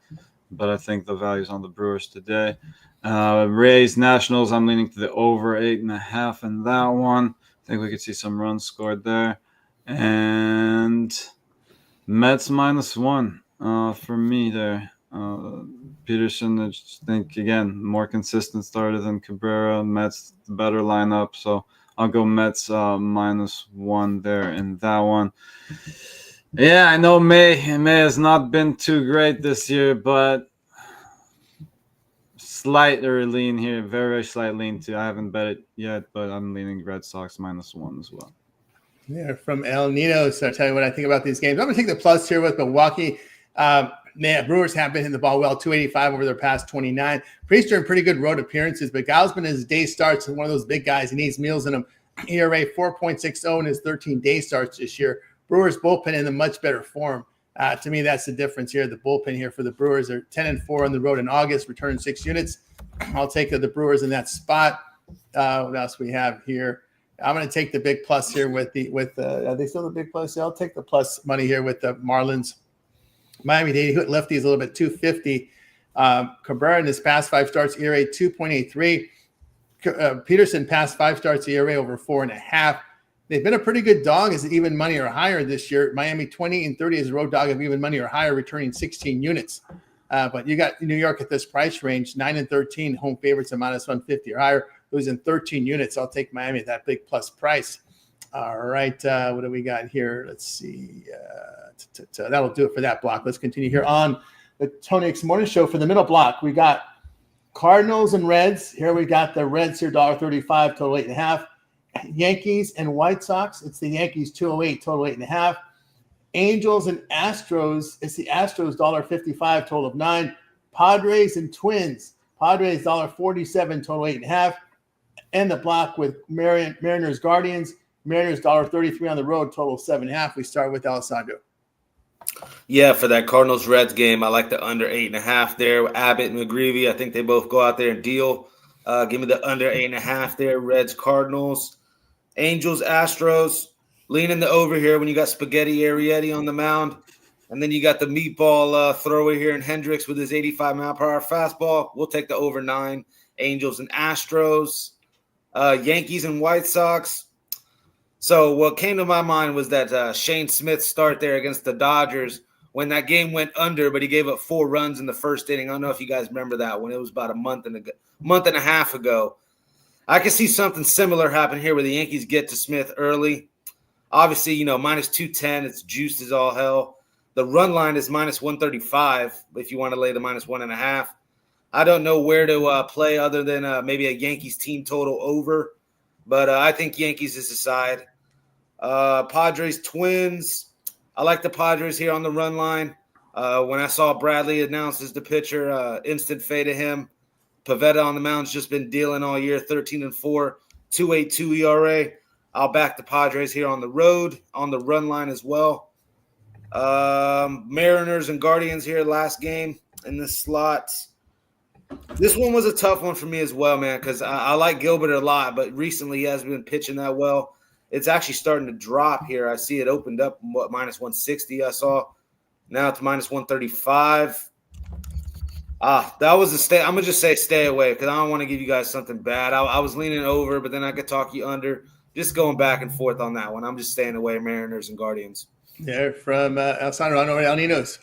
think the value's on the Brewers today. Rays, Nationals, I'm leaning to the over 8.5 in that one. I think we could see some runs scored there. And Mets -1 for me there. Peterson, I just think, again, more consistent starter than Cabrera. Mets, the better lineup. So I'll go Mets -1 there in that one. Yeah, I know May has not been too great this year, but slighter lean here, very, very slight lean too. I haven't bet it yet, but I'm leaning Red Sox -1 as well. Yeah, from El Nino. So I'll tell you what I think about these games. I'm going to take the plus here with Milwaukee. Brewers have been hitting the ball well, 285 over their past 29. Priester in pretty good road appearances, but Gausman, his day starts, is one of those big guys. He needs meals in him. ERA 4.60 in his 13 day starts this year. Brewers bullpen in a much better form. To me, that's the difference here. The bullpen here for the Brewers are 10-4 on the road in August, returning 6 units. I'll take the Brewers in that spot. What else we have here? I'm going to take the big plus here with are they still the big plus? Yeah, I'll take the plus money here with the Marlins. Miami-Dade lefty is a little bit 250. Cabrera in his past 5 starts, ERA 2.83. Peterson past 5 starts, ERA over 4.5. They've been a pretty good dog as even money or higher this year. Miami 20-30 as a road dog of even money or higher, returning 16 units. But you got New York at this price range, 9-13 home favorites at -150 or higher, losing 13 units. I'll take Miami at that big plus price. All right, what do we got here? Let's see. That'll do it for that block. Let's continue here on the Tony X Morning Show for the middle block. We got Cardinals and Reds. Here we got the Reds here, $1.35, total 8.5. Yankees and White Sox. It's the Yankees 208, total 8.5. Angels and Astros. It's the Astros $1.55, total of 9. Padres and Twins. Padres $1.47, total 8.5. And the block with Mariners Guardians. Mariners $1.33 on the road, total 7.5. We start with Alessandro. Yeah, for that Cardinals Reds game, I like the under 8.5 there. Abbott and McGreevy, I think they both go out there and deal. Give me the under 8.5 there. Reds Cardinals. Angels, Astros, leaning the over here when you got Spaghetti Arrieta on the mound. And then you got the meatball thrower here in Hendricks with his 85-mile-per-hour fastball. We'll take the over 9. Angels and Astros. Yankees and White Sox. So what came to my mind was that Shane Smith's start there against the Dodgers when that game went under, but he gave up 4 runs in the first inning. I don't know if you guys remember that when it was about a month and a half ago. I can see something similar happen here where the Yankees get to Smith early. Obviously, minus 210, it's juiced as all hell. The run line is minus 135 if you want to lay the minus 1.5. I don't know where to play other than maybe a Yankees team total over, but I think Yankees is the side. Padres, Twins. I like the Padres here on the run line. When I saw Bradley announced as the pitcher, instant fade to him. Pivetta on the mound's just been dealing all year, 13-4, 2.82 ERA. I'll back the Padres here on the road, on the run line as well. Mariners and Guardians here last game in the slot. This one was a tough one for me as well, man, because I like Gilbert a lot, but recently he hasn't been pitching that well. It's actually starting to drop here. I see it opened up, minus 160 I saw. Now it's minus 135. That was a stay. I'm going to just say stay away because I don't want to give you guys something bad. I was leaning over, but then I could talk you under. Just going back and forth on that one. I'm just staying away, Mariners and Guardians. Yeah, from Alessandro Alninos.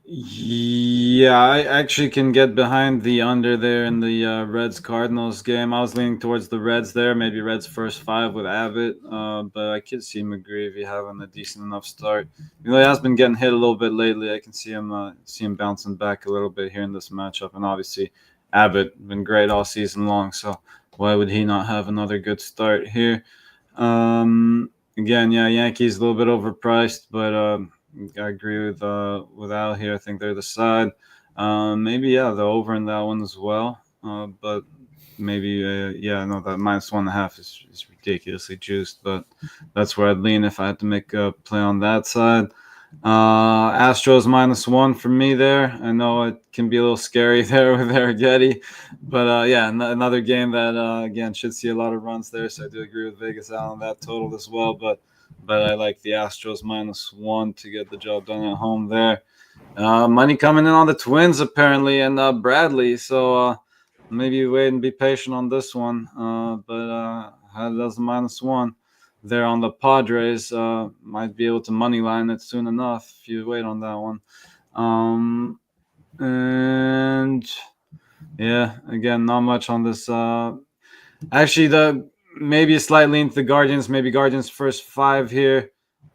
Yeah, I actually can get behind the under there in the Reds-Cardinals game. I was leaning towards the Reds there, maybe Reds first 5 with Abbott, but I could see McGreevy having a decent enough start. He has been getting hit a little bit lately. I can see him bouncing back a little bit here in this matchup, and obviously Abbott been great all season long, so why would he not have another good start here? Again, yeah, Yankees a little bit overpriced, but I agree with Al here. I think they're the side. Maybe, the over in that one as well. But maybe, that minus 1.5 is ridiculously juiced. But that's where I'd lean if I had to make a play on that side. Astros minus 1 for me there. I know it can be a little scary there with Arrighetti, but another game that again should see a lot of runs there. So I do agree with Vegas Al on that total as well. But I like the Astros minus 1 to get the job done at home there. Money coming in on the Twins apparently and Bradley. So maybe wait and be patient on this one. But that's the minus 1. There on the Padres, might be able to money line it soon enough if you wait on that one. And yeah, again, not much on this. Actually, maybe a slight lean to the Guardians. Maybe Guardians first 5 here.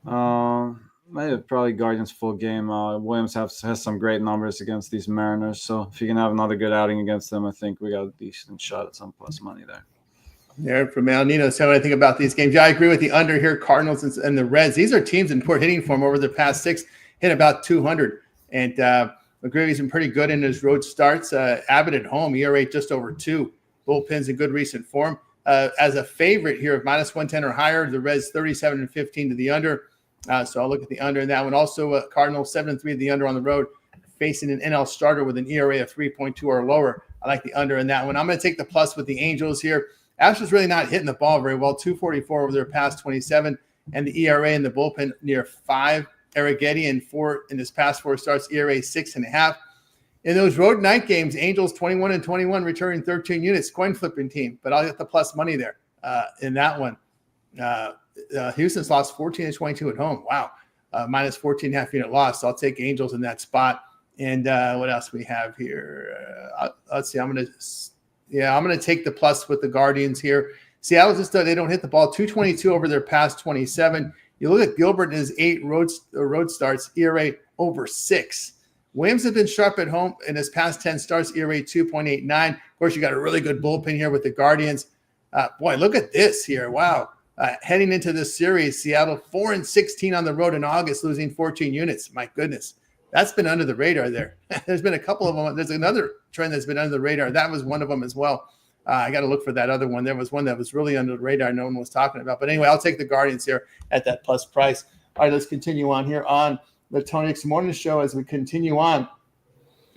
Maybe probably Guardians full game. Williams has some great numbers against these Mariners, so if you can have another good outing against them, I think we got a decent shot at some plus money there. Yeah, from Al Nino. So what I think about these games. Yeah, I agree with the under here, Cardinals and the Reds. These are teams in poor hitting form over the past 6, hit about 200. And McGreevy's been pretty good in his road starts. Abbott at home, ERA just over 2. Bullpen's in good recent form. As a favorite here of minus 110 or higher, the Reds 37-15 to the under. So I'll look at the under in that one. Also, Cardinals 7-3 to the under on the road, facing an NL starter with an ERA of 3.2 or lower. I like the under in that one. I'm going to take the plus with the Angels here. Astros really not hitting the ball very well. 244 over their past 27, and the ERA in the bullpen near 5. Arrighetti in his past 4 starts, ERA 6.5. In those road night games, Angels 21-21, returning 13 units, coin flipping team. But I'll get the plus money there in that one. Houston's lost 14-22 at home. Wow, minus 14.5 unit loss. So I'll take Angels in that spot. And what else we have here? Let's see. I'm going to take the plus with the Guardians here. Seattle just they don't hit the ball. 222 over their past 27. You look at Gilbert in his 8 road starts, ERA over 6. Williams has been sharp at home in his past 10 starts, ERA 2.89. Of course, you got a really good bullpen here with the Guardians. Boy, look at this here. Wow. Heading into this series, Seattle 4-16 on the road in August, losing 14 units. My goodness. That's been under the radar there. There's been a couple of them. There's another trend that's been under the radar. That was one of them as well. I got to look for that other one. There was one that was really under the radar no one was talking about. But anyway, I'll take the Guardians here at that plus price. All right, let's continue on here on the Tony X Morning Show as we continue on.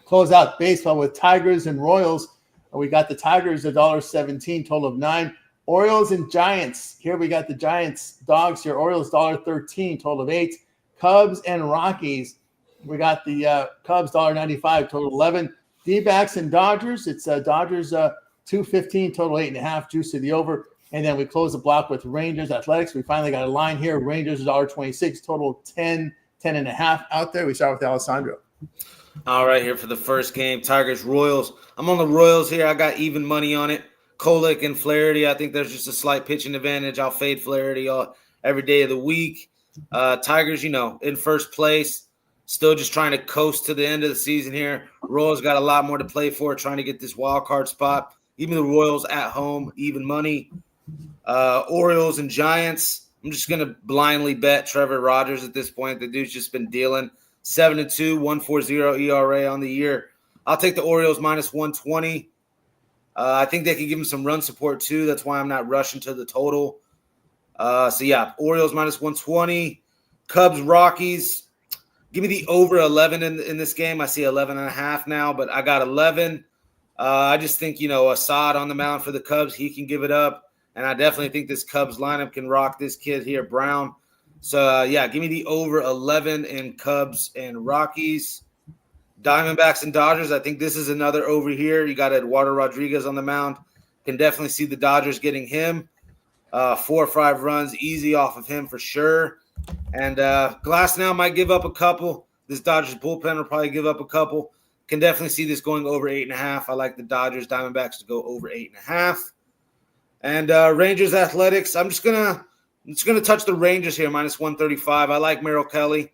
Close out baseball with Tigers and Royals. We got the Tigers $1.17, total of 9. Orioles and Giants. Here we got the Giants dogs here. Orioles $1.13, total of 8. Cubs and Rockies. We got the Cubs $1.95, total 11. D-backs and Dodgers. It's Dodgers 215, total 8.5, juice to the over. And then we close the block with Rangers Athletics. We finally got a line here. Rangers $1.26, total 10.5 out there. We start with Alessandro. All right, here for the first game, Tigers Royals. I'm on the Royals here. I got even money on it. Kolek and Flaherty. I think there's just a slight pitching advantage. I'll fade Flaherty every day of the week. Tigers, in first place, still just trying to coast to the end of the season here. Royals got a lot more to play for, trying to get this wild card spot. Even the Royals at home, even money. Orioles and Giants. I'm just going to blindly bet Trevor Rogers at this point. The dude's just been dealing. 7-2, 1.40 ERA on the year. I'll take the Orioles minus 120. I think they can give him some run support too. That's why I'm not rushing to the total. Orioles minus 120. Cubs, Rockies. Give me the over 11 in this game. I see 11.5 now, but I got 11. I just think, Assad on the mound for the Cubs, he can give it up. And I definitely think this Cubs lineup can rock this kid here, Brown. So, give me the over 11 in Cubs and Rockies. Diamondbacks and Dodgers, I think this is another over here. You got Eduardo Rodriguez on the mound. Can definitely see the Dodgers getting him. 4 or 5 runs easy off of him for sure. And Glass now might give up a couple. This Dodgers bullpen will probably give up a couple. Can definitely see this going over 8.5. I like the Dodgers Diamondbacks to go over 8.5. And Rangers Athletics, I'm just gonna touch the Rangers here, minus 135. I like Merrill Kelly.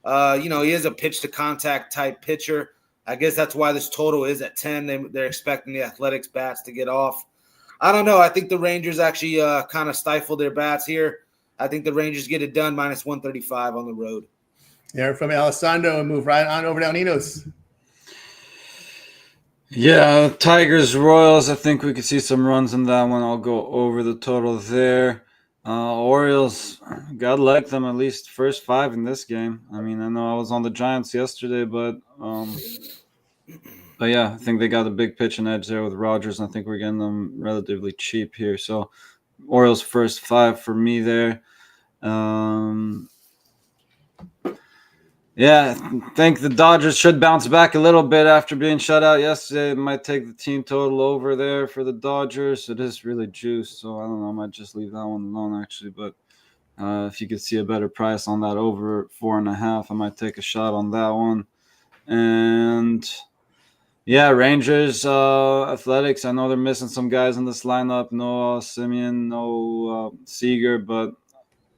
He is a pitch to contact type pitcher. I guess that's why this total is at 10. They're expecting the Athletics bats to get off. I don't know. I think the Rangers actually kind of stifle their bats here. I think the Rangers get it done, minus 135 on the road. There from Alessandro, and move right on over to Ninos. Yeah, Tigers, Royals, I think we could see some runs in that one. I'll go over the total there. Orioles, gotta like them at least first 5 in this game. I mean, I know I was on the Giants yesterday, but yeah, I think they got a big pitching edge there with Rogers, and I think we're getting them relatively cheap here. So Orioles first 5 for me there. Yeah, I think the Dodgers should bounce back a little bit after being shut out yesterday. It might take the team total over there for the Dodgers. It is really juiced, so I don't know. I might just leave that one alone, actually. But if you could see a better price on that over 4.5, I might take a shot on that one. And yeah, Rangers, Athletics. I know they're missing some guys in this lineup. No Simeon, no Seager, but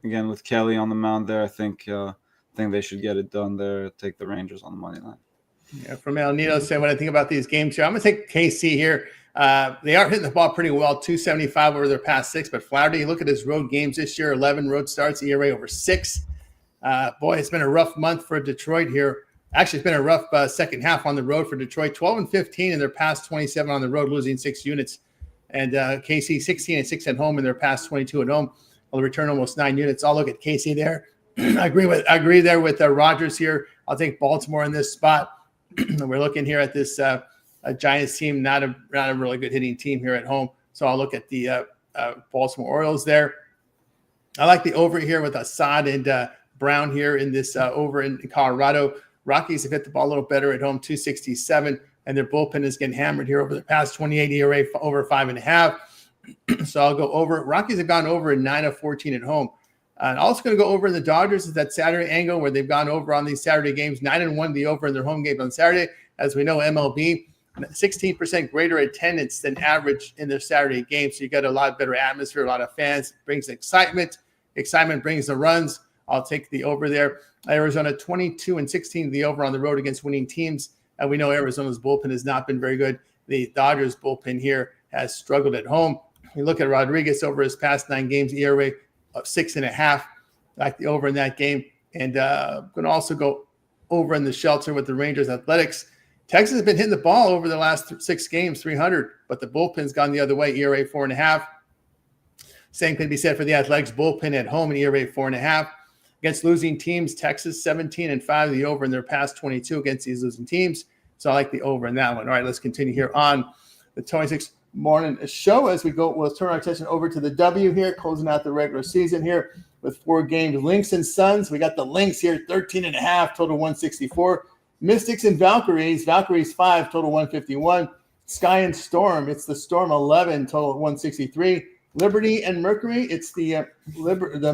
again, with Kelly on the mound there, I think they should get it done there. Take the Rangers on the money line. Yeah, from El Nino saying what I think about these games here. I'm going to take KC here. They are hitting the ball pretty well, 275 over their past 6. But Flaherty, look at his road games this year, 11 road starts, ERA over 6. Boy, it's been a rough month for Detroit here. Actually, it's been a rough second half on the road for Detroit. 12-15 in their past 27 on the road, losing 6 units. And KC 16-6 at home in their past 22 at home. Will return almost 9 units. I'll look at KC there. I agree there with Rogers here. I'll take Baltimore in this spot. We're looking here at this Giants team, not a really good hitting team here at home. So I'll look at the Baltimore Orioles there. I like the over here with Assad and Brown here in this over in Colorado. Rockies have hit the ball a little better at home, 267, and their bullpen is getting hammered here over the past 28 ERA over 5.5. So I'll go over. Rockies have gone over in 9 of 14 at home. And also going to go over in the Dodgers is that Saturday angle where they've gone over on these Saturday games, 9-1 the over in their home game on Saturday. As we know, MLB, 16% greater attendance than average in their Saturday games. So you got a lot better atmosphere, a lot of fans. It brings excitement. Excitement brings the runs. I'll take the over there. Arizona 22-16 the over on the road against winning teams. And we know Arizona's bullpen has not been very good. The Dodgers bullpen here has struggled at home. You look at Rodriguez over his past 9 games, ERA of 6.5, like the over in that game. And I'm going to also go over in the shelter with the Rangers Athletics. Texas has been hitting the ball over the last 6 games, 300, but the bullpen's gone the other way, ERA 4.5. Same can be said for the Athletics bullpen at home, and ERA 4.5. Against losing teams, Texas 17-5, the over in their past 22 against these losing teams. So I like the over in that one. All right, let's continue here on the 26 morning show. As we'll turn our attention over to the W here, closing out the regular season here with 4 games. Lynx and Suns. We got the Lynx here, 13.5, total 164. Mystics and Valkyries. Valkyries 5, total 151. Sky and Storm. It's the Storm 11, total 163. Liberty and Mercury. It's the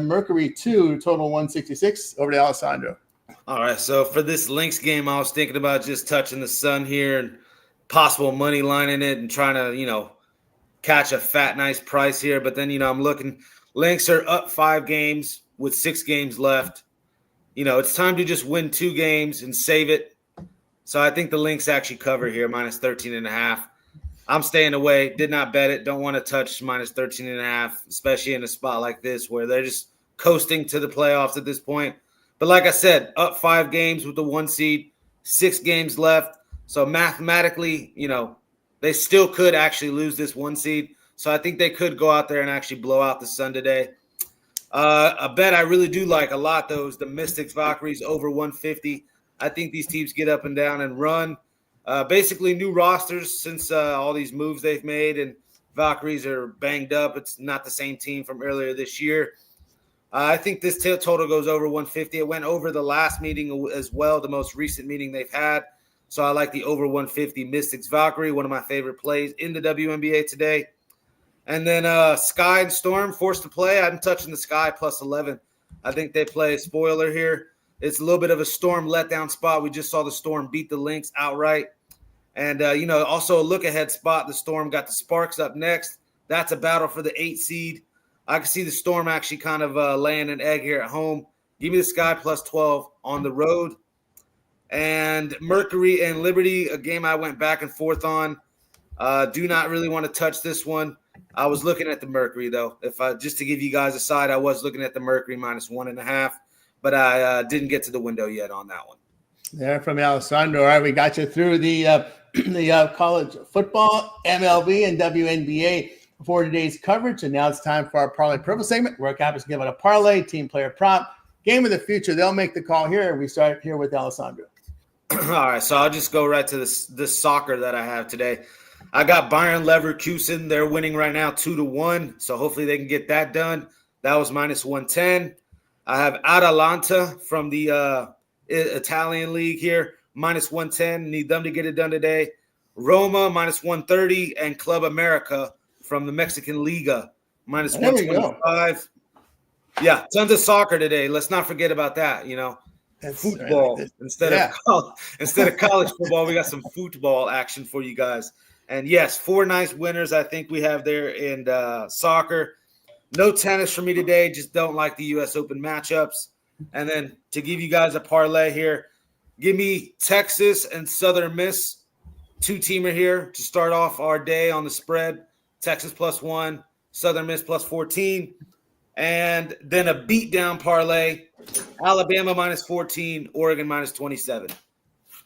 Mercury 2, total 166. Over to Alessandro. All right, so for this Lynx game, I was thinking about just touching the Sun here and possible money line in it and trying to, catch a fat, nice price here. But then, I'm looking. Lynx are up 5 games with 6 games left. It's time to just win 2 games and save it. So I think the Lynx actually cover here, minus 13.5. I'm staying away. Did not bet it. Don't want to touch minus 13.5, especially in a spot like this where they're just coasting to the playoffs at this point. But like I said, up 5 games with the 1 seed, 6 games left. So mathematically, they still could actually lose this 1 seed. So I think they could go out there and actually blow out the Sun today. A bet I really do like a lot, though, is the Mystics Valkyries over 150. I think these teams get up and down and run. Basically new rosters since all these moves they've made, and Valkyries are banged up. It's not the same team from earlier this year. I think this total goes over 150. It went over the last meeting as well, the most recent meeting they've had. So I like the over 150 Mystics Valkyrie, one of my favorite plays in the WNBA today. And then Sky and Storm forced to play. I'm touching the Sky plus 11. I think they play a spoiler here. It's a little bit of a Storm letdown spot. We just saw the Storm beat the Lynx outright. And, also a look-ahead spot. The Storm got the Sparks up next. That's a battle for the 8 seed. I can see the Storm actually kind of laying an egg here at home. Give me the Sky plus 12 on the road. And Mercury and Liberty, a game I went back and forth on. Do not really want to touch this one. I was looking at the Mercury, though. Just to give you guys a side, I was looking at the Mercury minus 1.5, but I didn't get to the window yet on that one. There from Alessandro. All right, we got you through the college football, MLB, and WNBA for today's coverage. And now it's time for our Parlay Purple segment, where Cappers give out a parlay, team player prop, game of the future. They'll make the call here. We start here with Alessandro. All right, so I'll just go right to this soccer that I have today. I got Bayern Leverkusen. They're winning right now 2-1, so hopefully they can get that done. That was minus 110. I have Atalanta from the Italian league here, minus 110. Need them to get it done today. Roma, minus 130, and Club America from the Mexican Liga, minus 125. Yeah, tons of soccer today. Let's not forget about that, That's football right. instead of college football. We got some football action for you guys. And yes, 4 nice winners I think we have there in soccer. No tennis for me today. Just don't like the U.S. Open matchups. And then to give you guys a parlay here, give me Texas and Southern Miss, 2-teamer here to start off our day on the spread. Texas plus 1, Southern Miss plus 14. And then a beatdown parlay, Alabama minus 14, Oregon minus 27.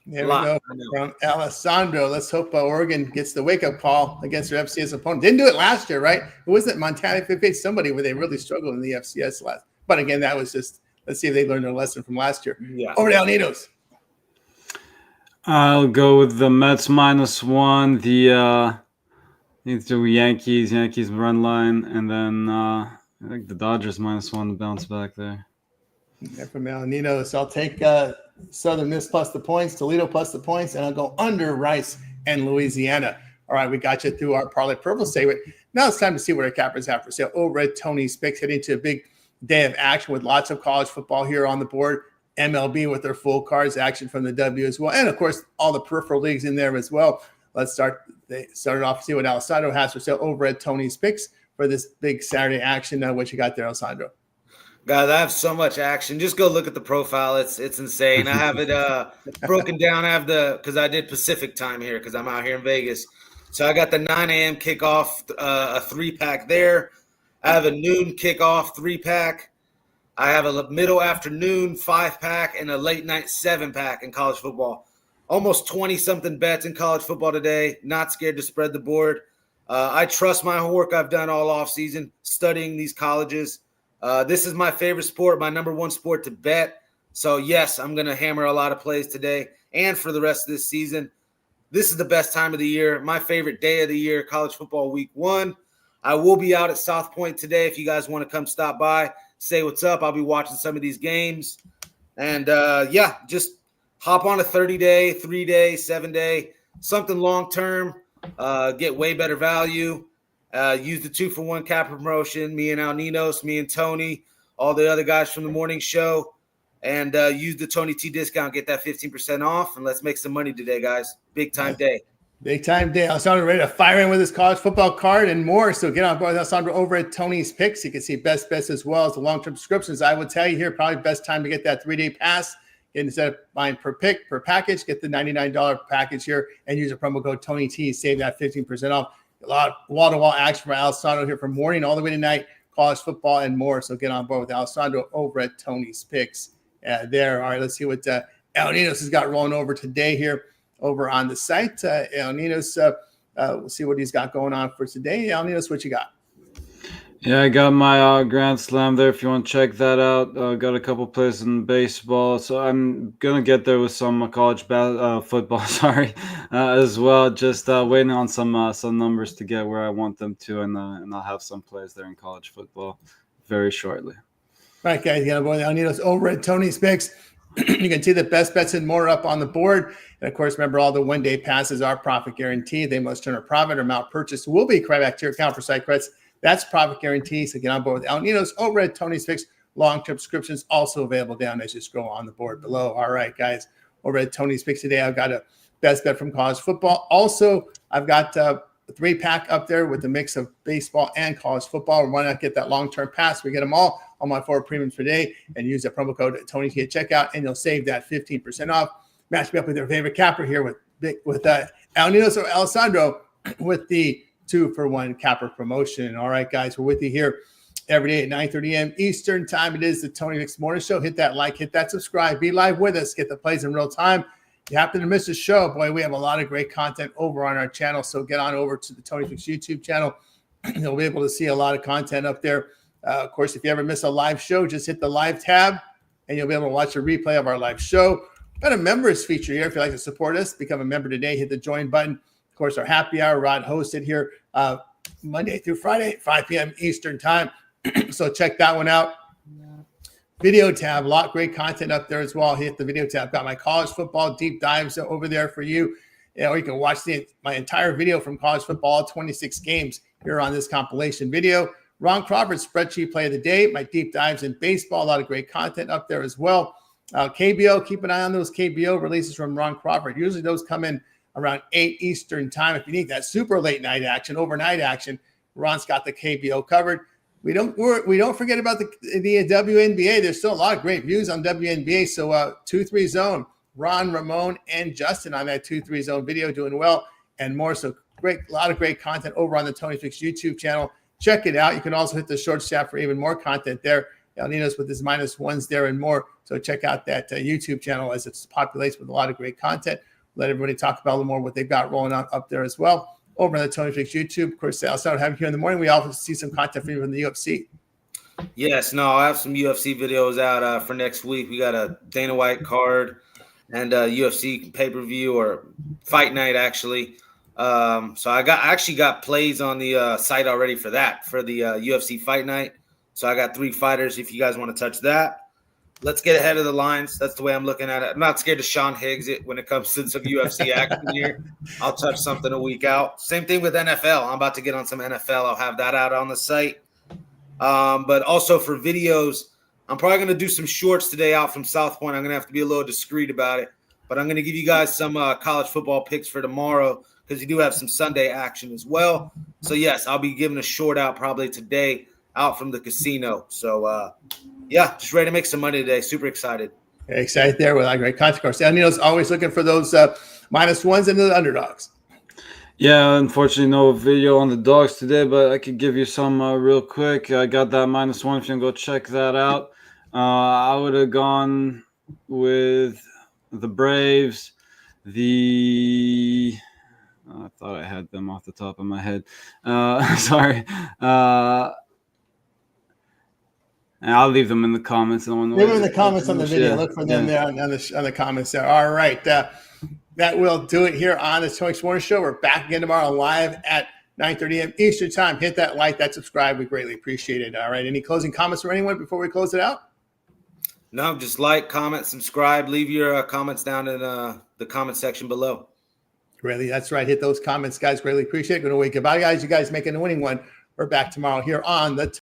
There we go from Alessandro. Let's hope Oregon gets the wake-up call against their FCS opponent. Didn't do it last year, right? Who was it? Montana? They faced somebody where they really struggled in the FCS last. But again, that was just, let's see if they learned their lesson from last year. Yeah. Over to Alnitos. I'll go with the Mets minus 1, the Yankees run line, and then I think the Dodgers minus 1 bounce back there. Yeah, from Alnitos. I'll take Southern Miss plus the points, Toledo plus the points, and I'll go under Rice and Louisiana. All right, we got you through our Parlay Purple segment. Now it's time to see what our cappers have for sale over at Tony's Picks, heading to a big day of action with lots of college football here on the board. MLB with their full cards action from the W as well. And, of course, all the peripheral leagues in there as well. Let's start it off, see what Alessandro has for sale over at Tony's Picks for this big Saturday action. What you got there, Alessandro? Guys, I have so much action. Just go look at the profile. It's insane. I have it broken down. I have because I did Pacific time here because I'm out here in Vegas. So I got the 9 a.m. kickoff, a 3-pack there. I have a noon kickoff 3-pack. I have a middle afternoon 5-pack and a late night 7-pack in college football. Almost 20-something bets in college football today. Not scared to spread the board. I trust my work I've done all offseason studying these colleges. This is my favorite sport, my number 1 sport to bet. So, yes, I'm going to hammer a lot of plays today and for the rest of this season. This is the best time of the year. My favorite day of the year, college football week 1. I will be out at South Point today. If you guys want to come stop by, say what's up. I'll be watching some of these games. And, just hop on a 30-day, 3-day, 7-day, something long-term, get way better value. Use the 2-for-1 cap promotion, me and Al Ninos, me and Tony, all the other guys from the morning show. And use the Tony T discount, get that 15% off, and let's make some money today, guys. Big time day. Big time day. Alessandro ready to fire in with his college football card and more. So get on board with Alessandro over at Tony's Picks. You can see best bets as well as the long-term subscriptions. I will tell you here, probably best time to get that 3-day pass. Instead of buying per pick, per package, get the $99 package here and use a promo code Tony T. Save that 15% off. A lot of wall-to-wall action from Alessandro here from morning all the way to night, college football and more. So get on board with Alessandro over at Tony's Picks. There. All right, let's see what El Ninos has got rolling over today here over on the site. El Ninos, we'll see what he's got going on for today. El Ninos, what you got? Yeah, I got my Grand Slam there if you want to check that out. Got a couple plays in baseball. So I'm going to get there with some college football, as well. Just waiting on some numbers to get where I want them to, and I'll have some plays there in college football very shortly. All right, guys, El Ninos over at Tony's Picks. You can see the best bets and more up on the board. And, of course, remember all the one-day passes are profit guaranteed. They must turn a profit or amount purchased will be credited back to your account for site credits. That's profit guarantee. So get on board with El Ninos over at Tony's Picks. Long-term subscriptions also available down as you scroll on the board below. All right, guys, over at Tony's Picks today, I've got a best bet from college football. Also, I've got a 3-pack up there with the mix of baseball and college football. Why not get that long-term pass? We get them all on my 4 premiums per day and use that promo code Tony T at checkout, and you'll save that 15% off. Match me up with your favorite capper here with El Ninos or Alessandro with the 2-for-1 capper promotion. All right, guys, we're with you here every day at 9:30 a.m. Eastern time. It is the Tony Mix Morning Show. Hit that like, hit that subscribe, be live with us, get the plays in real time. If you happen to miss the show, boy, we have a lot of great content over on our channel. So get on over to the Tony Mix YouTube channel. You'll be able to see a lot of content up there. Of course, if you ever miss a live show, just hit the live tab and you'll be able to watch a replay of our live show. Got a members feature here. If you'd like to support us, become a member today, hit the join button. Of course, our happy hour, Rod hosted here Monday through Friday, 5 p.m. Eastern time. So check that one out. Video tab, a lot of great content up there as well. Hit the video tab. Got my college football deep dives over there for you. Or you can watch my entire video from college football, 26 games here on this compilation video. Ron Crawford's spreadsheet play of the day, my deep dives in baseball, a lot of great content up there as well. KBO, keep an eye on those KBO releases from Ron Crawford. Usually those come in around 8 Eastern time. If you need that super late night action, overnight action, Ron's got the KBO covered. We don't forget about the WNBA. There's still a lot of great views on WNBA. So 2-3 zone, Ron, Ramon, and Justin on that 2-3 zone video doing well and more. So a lot of great content over on the Tony Fix YouTube channel. Check it out. You can also hit the short tab for even more content there. El Ninos with his -1s there and more. So check out that YouTube channel as it populates with a lot of great content. Let everybody talk about a little more what they've got rolling on up there as well. Over on the Tony Fix YouTube. Of course, I'll start having here in the morning. We also see some content from the UFC. Yes, no, I have some UFC videos out for next week. We got a Dana White card and UFC pay-per-view or fight night, actually. So I actually got plays on the site already for that, for the UFC fight night. So I got 3 fighters if you guys want to touch that. Let's get ahead of the lines. That's the way I'm looking at it. I'm not scared of Sean Higgs when it comes to some UFC action here. I'll touch something a week out. Same thing with NFL. I'm about to get on some NFL. I'll have that out on the site. But also for videos, I'm probably going to do some shorts today out from South Point. I'm going to have to be a little discreet about it. But I'm going to give you guys some college football picks for tomorrow because you do have some Sunday action as well. So, yes, I'll be giving a short out probably today out from the casino. So, yeah, just ready to make some money today. Super excited. Excited there with a great content. Of course, El Ninos always looking for those -1s and the underdogs. Yeah, unfortunately, no video on the dogs today, but I could give you some real quick. I got that -1 if you can go check that out. I would have gone with the Braves. I thought I had them off the top of my head. Sorry. I'll leave them in the comments. Leave them in the comments on the video. Look for them there on the comments there. All right. That will do it here on the Tony Sports Show. We're back again tomorrow live at 9:30 a.m. Eastern Time. Hit that like, that subscribe. We greatly appreciate it. All right. Any closing comments from anyone before we close it out? No, just like, comment, subscribe. Leave your comments down in the comment section below. Really, that's right. Hit those comments, guys. Greatly appreciate it. Going away. Goodbye, guys. You guys making a winning one. We're back tomorrow here on the